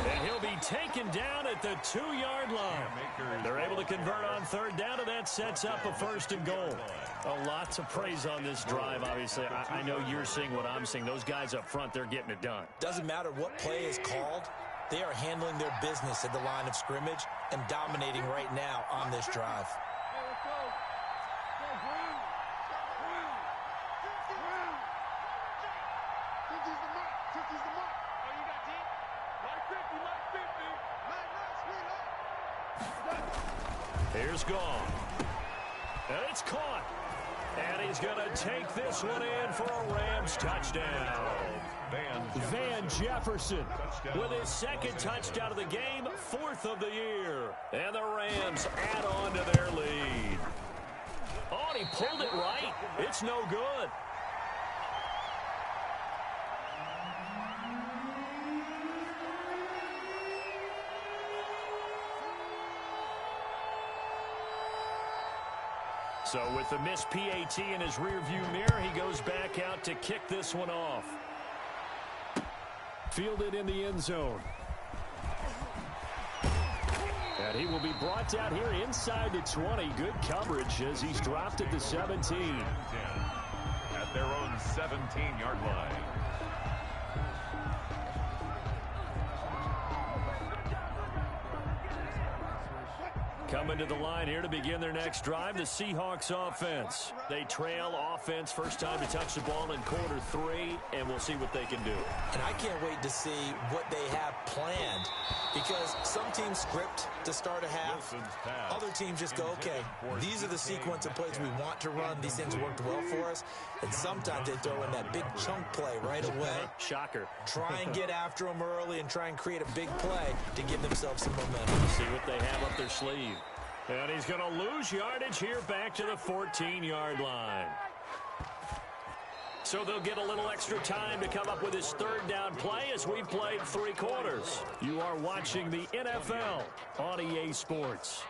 [SPEAKER 2] And he'll be taken down at the 2-yard line. They're able to convert on 3rd down, and that sets up a 1st and goal. A lot to praise on this drive, obviously. I know you're seeing what I'm seeing. Those guys up front, they're getting it done.
[SPEAKER 3] Doesn't matter what play is called. They are handling their business at the line of scrimmage and dominating right now on this drive.
[SPEAKER 2] Here's gone. And it's caught. And he's going to take this one in for a Rams touchdown. Van Jefferson with his 2nd touchdown of the game, 4th of the year. And the Rams add on to their lead. Oh, and he pulled it right. It's no good. So with the missed PAT in his rearview mirror, he goes back out to kick this one off. Fielded in the end zone. And he will be brought down here inside the 20. Good coverage as he's dropped at the 17.
[SPEAKER 4] At their own 17-yard line.
[SPEAKER 2] Coming to the line here to begin their next drive, the Seahawks offense. They trail offense, first time to touch the ball in quarter 3, and we'll see what they can do.
[SPEAKER 3] And I can't wait to see what they have planned, because some teams script to start a half. Other teams just go, okay, these are the sequence of plays we want to run. These things worked well for us. And sometimes they throw in that big chunk play right away.
[SPEAKER 2] Shocker.
[SPEAKER 3] Try and get after them early and try and create a big play to give themselves some momentum.
[SPEAKER 2] See what they have up their sleeve. And he's going to lose yardage here back to the 14-yard line. So they'll get a little extra time to come up with his 3rd down play as we've played 3 quarters. You are watching the NFL on EA Sports.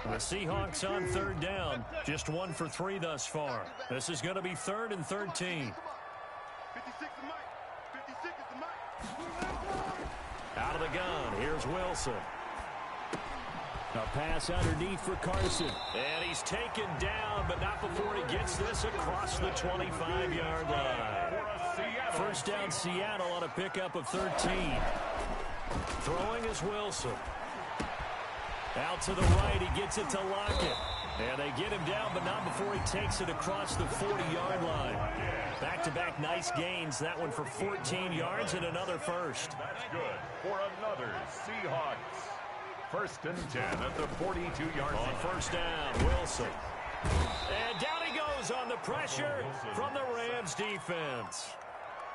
[SPEAKER 2] The Seahawks on 3rd down, just 1 for 3 thus far. This is going to be 3rd and 13. Out of the gun, here's Wilson. A pass underneath for Carson. And he's taken down, but not before he gets this across the 25-yard line. First down, Seattle on a pickup of 13. Throwing is Wilson. Out to the right, he gets it to Lockett. And they get him down, but not before he takes it across the 40-yard line. Back-to-back nice gains. That one for 14 yards and another first.
[SPEAKER 4] That's good for another Seahawks. 1st and 10 at the 42-yard line.
[SPEAKER 2] On first down, Wilson. And down he goes on the pressure from the Rams defense.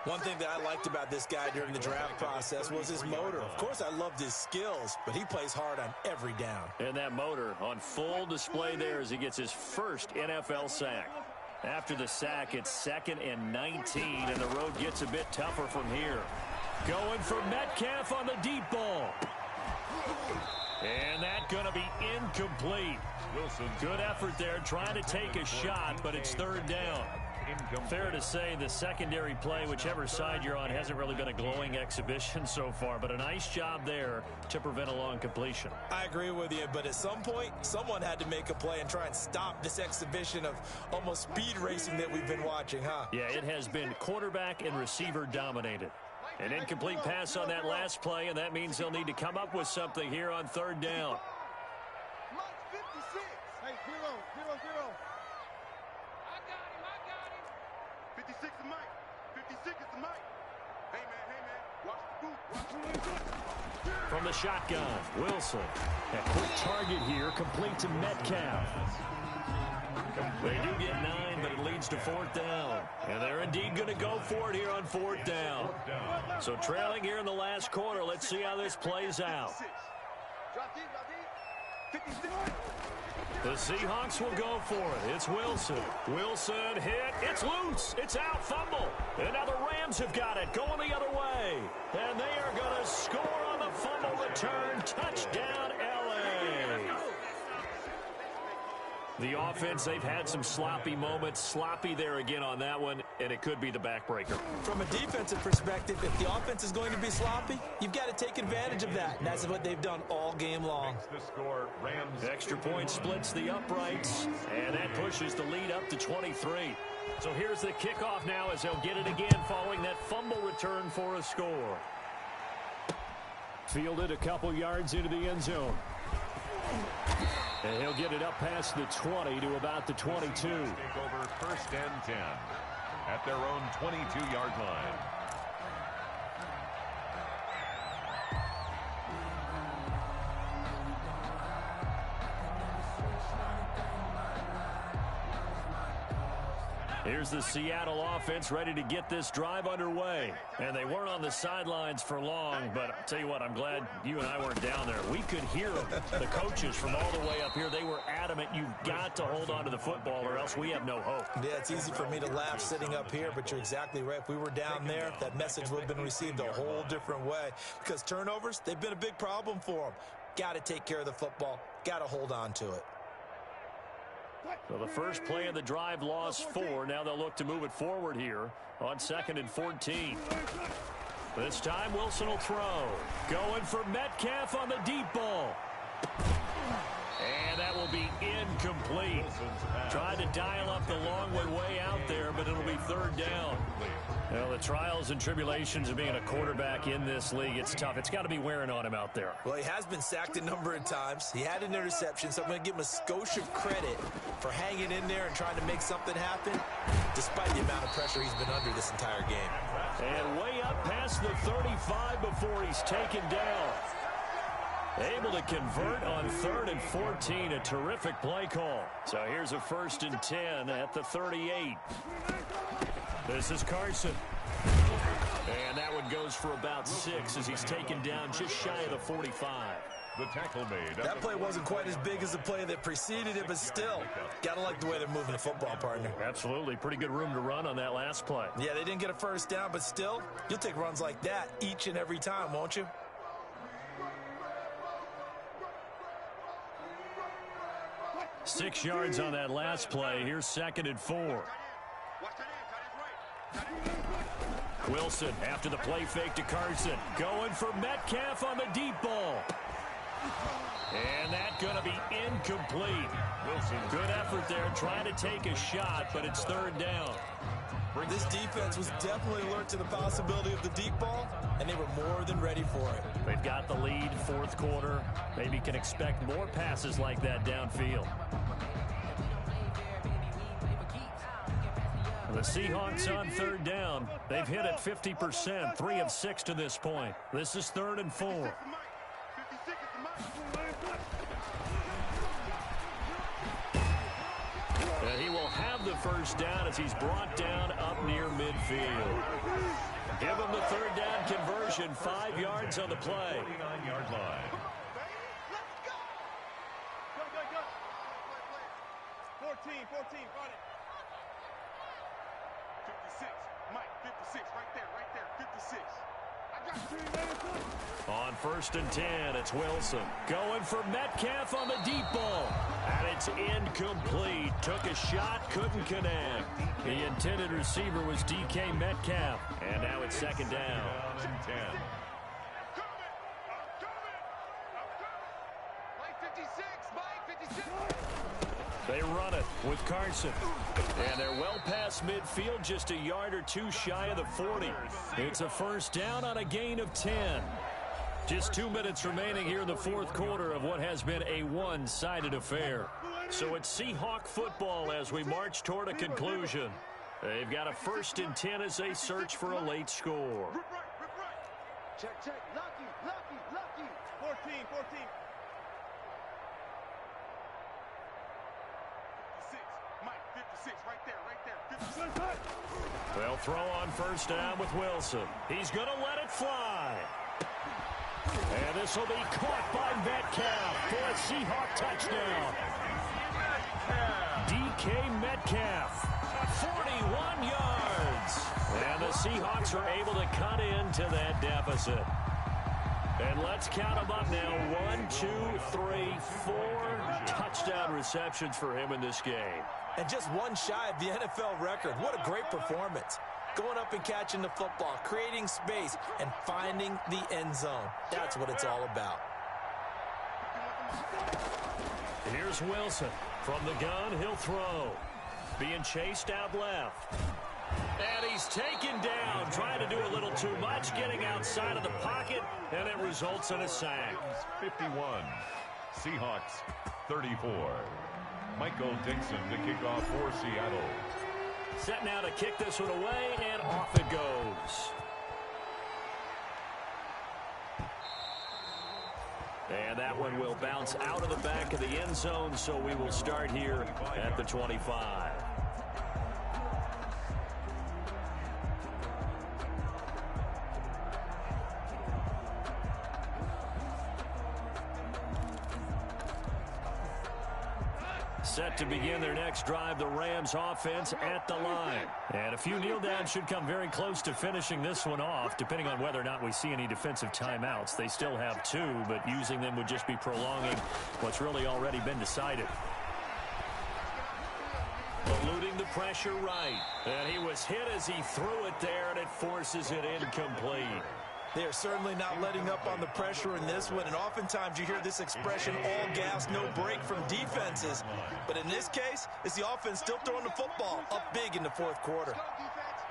[SPEAKER 3] One thing that I liked about this guy during the draft process was his motor. Of course, I loved his skills, but he plays hard on every down.
[SPEAKER 2] And that motor on full display there as he gets his first NFL sack. After the sack, it's 2nd and 19, and the road gets a bit tougher from here. Going for Metcalf on the deep ball. And that going to be incomplete.
[SPEAKER 4] Wilson.
[SPEAKER 2] Good effort there, trying to take a shot, but it's 3rd down. Fair to say the secondary play, whichever side you're on, hasn't really been a glowing exhibition so far, but a nice job there to prevent a long completion.
[SPEAKER 3] I agree with you, but at some point, someone had to make a play and try and stop this exhibition of almost speed racing that we've been watching, huh?
[SPEAKER 2] Yeah, it has been quarterback and receiver dominated. An incomplete pass on that last play, and that means they'll need to come up with something here on 3rd down.
[SPEAKER 6] Mike 56. Hey, 0.
[SPEAKER 5] I got him.
[SPEAKER 6] 56 is Mike. 56 is the Mike. Hey, man. Watch the boot.
[SPEAKER 2] From the shotgun, Wilson. A quick target here, complete to Metcalf. They do get 9, but it leads to 4th down. And they're indeed going to go for it here on 4th down. So trailing here in the last quarter, let's see how this plays out.
[SPEAKER 6] Drop deep. 56.
[SPEAKER 2] The Seahawks will go for it. It's Wilson. Wilson hit. It's loose. It's out. Fumble. And now the Rams have got it. Going the other way. And they are going to score on the fumble return. Touchdown, L.A. The offense, they've had some sloppy moments. Sloppy there again on that one, and it could be the backbreaker.
[SPEAKER 3] From a defensive perspective, if the offense is going to be sloppy, you've got to take advantage of that. And that's what they've done all game long.
[SPEAKER 4] Makes the score Rams.
[SPEAKER 2] Extra point splits the uprights, and that pushes the lead up to 23. So here's the kickoff now as they'll get it again following that fumble return for a score. Fielded a couple yards into the end zone. And he'll get it up past the 20 to about the 22.
[SPEAKER 4] Take over 1st and 10 at their own 22-yard line.
[SPEAKER 2] Here's the Seattle offense ready to get this drive underway. And they weren't on the sidelines for long, but I'll tell you what, I'm glad you and I weren't down there. We could hear them, the coaches from all the way up here. They were adamant, you've got to hold on to the football or else we have no hope.
[SPEAKER 3] Yeah, it's easy for me to laugh sitting up here, but you're exactly right. If we were down there, that message would have been received a whole different way. Because turnovers, they've been a big problem for them. Got to take care of the football. Got to hold on to it.
[SPEAKER 2] So the first play of the drive lost 4. Now they'll look to move it forward here on 2nd and 14. This time Wilson will throw. Going for Metcalf on the deep ball. And that will be incomplete. Tried to dial up the long way out there, but it'll be 3rd down. Well, the trials and tribulations of being a quarterback in this league, it's tough. It's got to be wearing on him out there.
[SPEAKER 3] Well, he has been sacked a number of times. He had an interception, so I'm going to give him a skosh of credit for hanging in there and trying to make something happen, despite the amount of pressure he's been under this entire game.
[SPEAKER 2] And way up past the 35 before he's taken down. Able to convert on 3rd and 14. A terrific play call. So here's a 1st and 10 at the 38. This is Carson. And that one goes for about 6 as he's taken down just shy of the 45.
[SPEAKER 4] The tackle made.
[SPEAKER 3] That play wasn't quite as big as the play that preceded it, but still, got to like the way they're moving the football, partner.
[SPEAKER 2] Absolutely. Pretty good room to run on that last play.
[SPEAKER 3] Yeah, they didn't get a first down, but still, you'll take runs like that each and every time, won't you?
[SPEAKER 2] Six yards on that last play. Here's 2nd and 4. Wilson after the play fake to Carson. Going for Metcalf on the deep ball. And that's going to be incomplete. Wilson, good effort there, trying to take a shot, but it's 3rd down.
[SPEAKER 3] This defense was definitely alert to the possibility of the deep ball, and they were more than ready for it.
[SPEAKER 2] They've got the lead, 4th quarter. Maybe can expect more passes like that downfield. The Seahawks on third down. They've hit it 50%, 3 of 6 to this point. This is 3rd and 4. And he will have the first down as he's brought down up near midfield. Give him the third down conversion, 5 yards on the play.
[SPEAKER 4] 49-yard line.
[SPEAKER 6] 14, run it. 56, Mike, 56, right there, 56. I got 3 minutes.
[SPEAKER 2] On 1st and 10, it's Wilson. Going for Metcalf on the deep ball. And it's incomplete. Took a shot, couldn't connect. The intended receiver was DK Metcalf. And now it's 2nd down.
[SPEAKER 4] 10.
[SPEAKER 5] Mike 56, Mike 56.
[SPEAKER 2] They run it with Carson. And they're well past midfield, just a yard or 2 shy of the 40. It's a first down on a gain of 10. Just 2 minutes remaining here in the 4th quarter of what has been a one-sided affair. So it's Seahawk football as we march toward a conclusion. They've got a 1st and 10 as they search for a late score.
[SPEAKER 7] Check. Lucky.
[SPEAKER 6] 14. Mike, 56, right there, 56.
[SPEAKER 2] They'll throw on first down with Wilson. He's going to let it fly. And this will be caught by Metcalf for a Seahawk touchdown. DK Metcalf, 41 yards. And the Seahawks are able to cut into that deficit. And let's count them up now. 1, 2, 3, 4 touchdown receptions for him in this game.
[SPEAKER 3] And just 1 shy of the NFL record. What a great performance. Going up and catching the football, creating space, and finding the end zone. That's what it's all about.
[SPEAKER 2] Here's Wilson. From the gun, he'll throw. Being chased out left. And he's taken down, trying to do a little too much, getting outside of the pocket, and it results in a sack.
[SPEAKER 4] 51. Seahawks 34. Michael Dixon to kick off for Seattle.
[SPEAKER 2] Set now to kick this one away, and off it goes. And that one will bounce out of the back of the end zone, so we will start here at the 25. Set to begin their next drive, the Rams offense at the line. And a few kneel downs should come very close to finishing this one off, depending on whether or not we see any defensive timeouts. They still have 2, but using them would just be prolonging what's really already been decided. Eluding the pressure right. And he was hit as he threw it there, and it forces it incomplete.
[SPEAKER 3] They are certainly not letting up on the pressure in this one, and oftentimes you hear this expression, all gas, no break from defenses. But in this case, it's the offense still throwing the football up big in the 4th quarter.
[SPEAKER 5] Let's go, defense.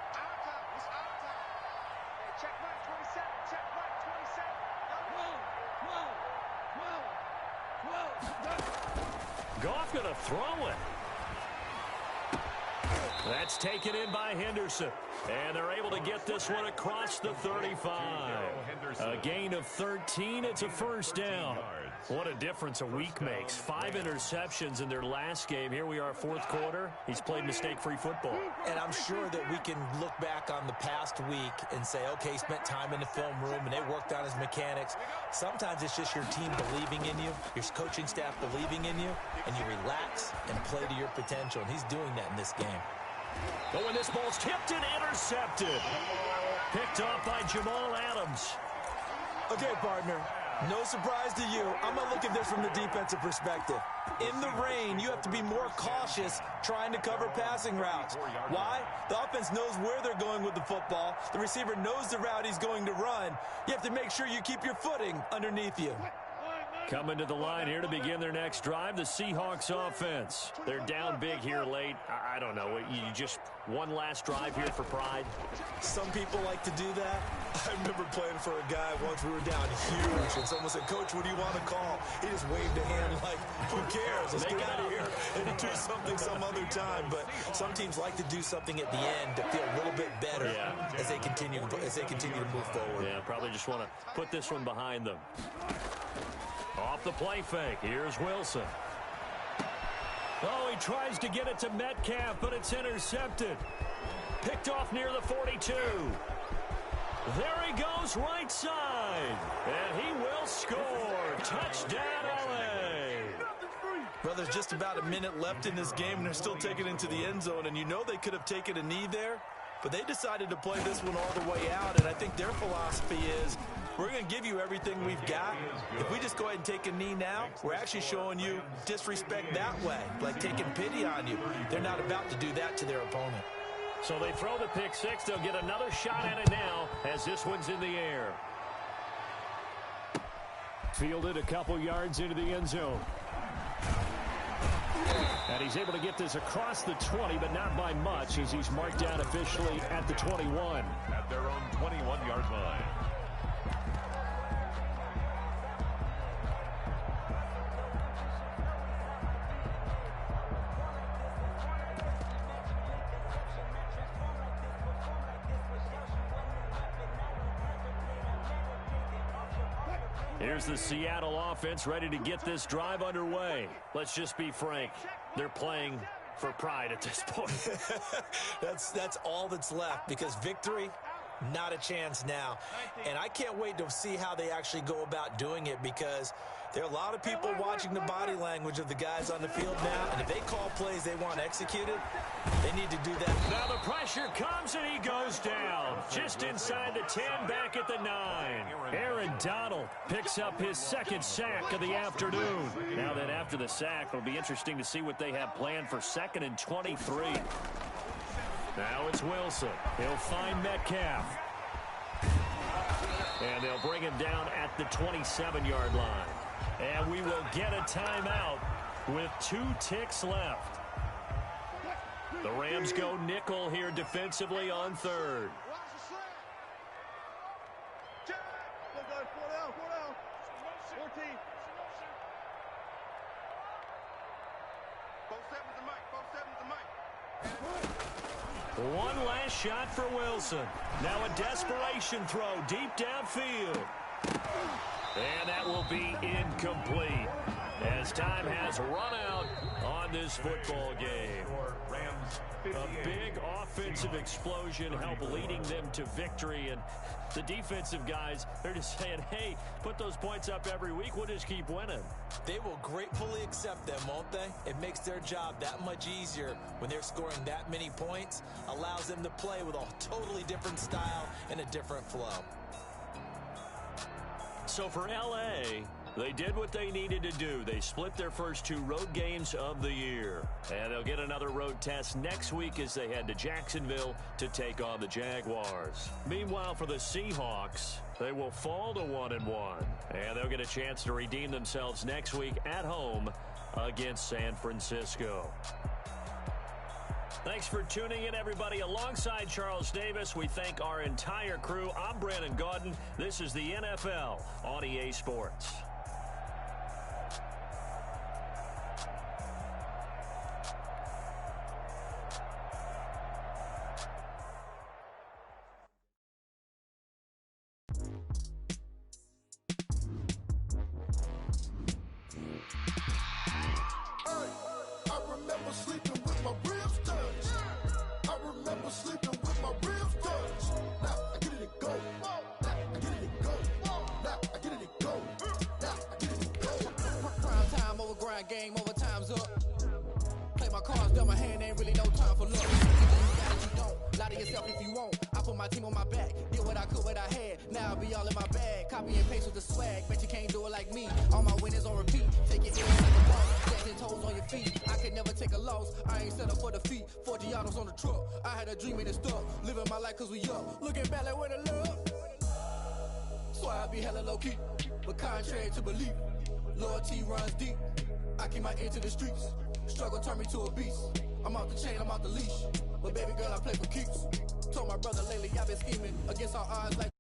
[SPEAKER 5] Hey, check Mike 27.
[SPEAKER 2] Goff going to throw it. That's taken in by Henderson. And they're able to get this one across the 35. A gain of 13. It's a first down. What a difference a week makes. 5 interceptions in their last game. Here we are, 4th quarter. He's played mistake-free football.
[SPEAKER 3] And I'm sure that we can look back on the past week and say, okay, he spent time in the film room and they worked on his mechanics. Sometimes it's just your team believing in you, your coaching staff believing in you, and you relax and play to your potential. And he's doing that in this game.
[SPEAKER 2] Oh, and this ball's tipped and intercepted. Picked off by Jamal Adams.
[SPEAKER 3] Okay, partner, no surprise to you. I'm going to look at this from the defensive perspective. In the rain, you have to be more cautious trying to cover passing routes. Why? The offense knows where they're going with the football. The receiver knows the route he's going to run. You have to make sure you keep your footing underneath you.
[SPEAKER 2] Coming to the line here to begin their next drive, the Seahawks offense. They're down big here late. I don't know. You just one last drive here for pride?
[SPEAKER 3] Some people like to do that. I remember playing for a guy once. We were down huge, and someone said, "Coach, what do you want to call?" He just waved a hand like, "Who cares? Let's get out of here and do something some other time." But some teams like to do something at the end to feel a little bit better as they continue to move forward.
[SPEAKER 2] Yeah, probably just want to put this one behind them. Off the play fake, here's Wilson. Oh, he tries to get it to Metcalf, but it's intercepted. Picked off near the 42. There he goes, right side. And he will score. Touchdown, LA.
[SPEAKER 3] Well, there's just about a minute left in this game, and they're still taking it into the end zone. And you know they could have taken a knee there, but they decided to play this one all the way out. And I think their philosophy is, we're going to give you everything we've got. If we just go ahead and take a knee now, we're actually showing you disrespect that way, like taking pity on you. They're not about to do that to their opponent.
[SPEAKER 2] So they throw the pick six. They'll get another shot at it now as this one's in the air. Fielded a couple yards into the end zone. And he's able to get this across the 20, but not by much, as he's marked down officially at the 21.
[SPEAKER 4] At their own 21-yard line.
[SPEAKER 2] Here's the Seattle offense ready to get this drive underway. Let's just be frank. They're playing for pride at this point.
[SPEAKER 3] That's all that's left, because victory, not a chance now. And I can't wait to see how they actually go about doing it, because there are a lot of people watching the body language of the guys on the field now, and if they call plays they want executed, they need to do that.
[SPEAKER 2] Now the pressure comes and he goes down. Just inside the 10, back at the 9. Aaron Donald picks up his second sack of the afternoon. Now then, after the sack, it'll be interesting to see what they have planned for 2nd and 23. Now it's Wilson. He'll find Metcalf. And they'll bring him down at the 27-yard line. And we will get a timeout with 2 ticks left. The Rams go nickel here defensively on 3rd. One last shot for Wilson. Now a desperation throw deep downfield. And that will be incomplete, as time has run out on this football game. A big offensive explosion helped leading them to victory, and the defensive guys, they're just saying, hey, put those points up every week, we'll just keep winning.
[SPEAKER 3] They will gratefully accept them, won't they? It makes their job that much easier when they're scoring that many points, allows them to play with a totally different style and a different flow.
[SPEAKER 2] So for LA, they did what they needed to do. They split their first 2 road games of the year. And they'll get another road test next week as they head to Jacksonville to take on the Jaguars. Meanwhile, for the Seahawks, they will fall to 1-1. And they'll get a chance to redeem themselves next week at home against San Francisco. Thanks for tuning in, everybody. Alongside Charles Davis, we thank our entire crew. I'm Brandon Gaudin. This is the NFL on EA Sports.
[SPEAKER 8] Game over, time's up. Play my cards, dealt my hand, ain't really no time for love. You don't lie to yourself if you won't. I put my team on my back, did what I could, what I had. Now I be all in my bag, copy and paste with the swag. Bet you can't do it like me. All my winners on repeat. Take it in like a boss, standing toes on your feet. I can never take a loss. I ain't set up for defeat. 40 autos on the truck. I had a dream and it stuck. Living my life cause we up. Looking back like where the love. So I be hella low key. but contrary to belief, loyalty runs deep. I keep my ear to the streets. Struggle turned me to a beast. I'm off the chain, I'm off the leash. But baby girl, I play for keeps. Told my brother lately I've been scheming against all odds like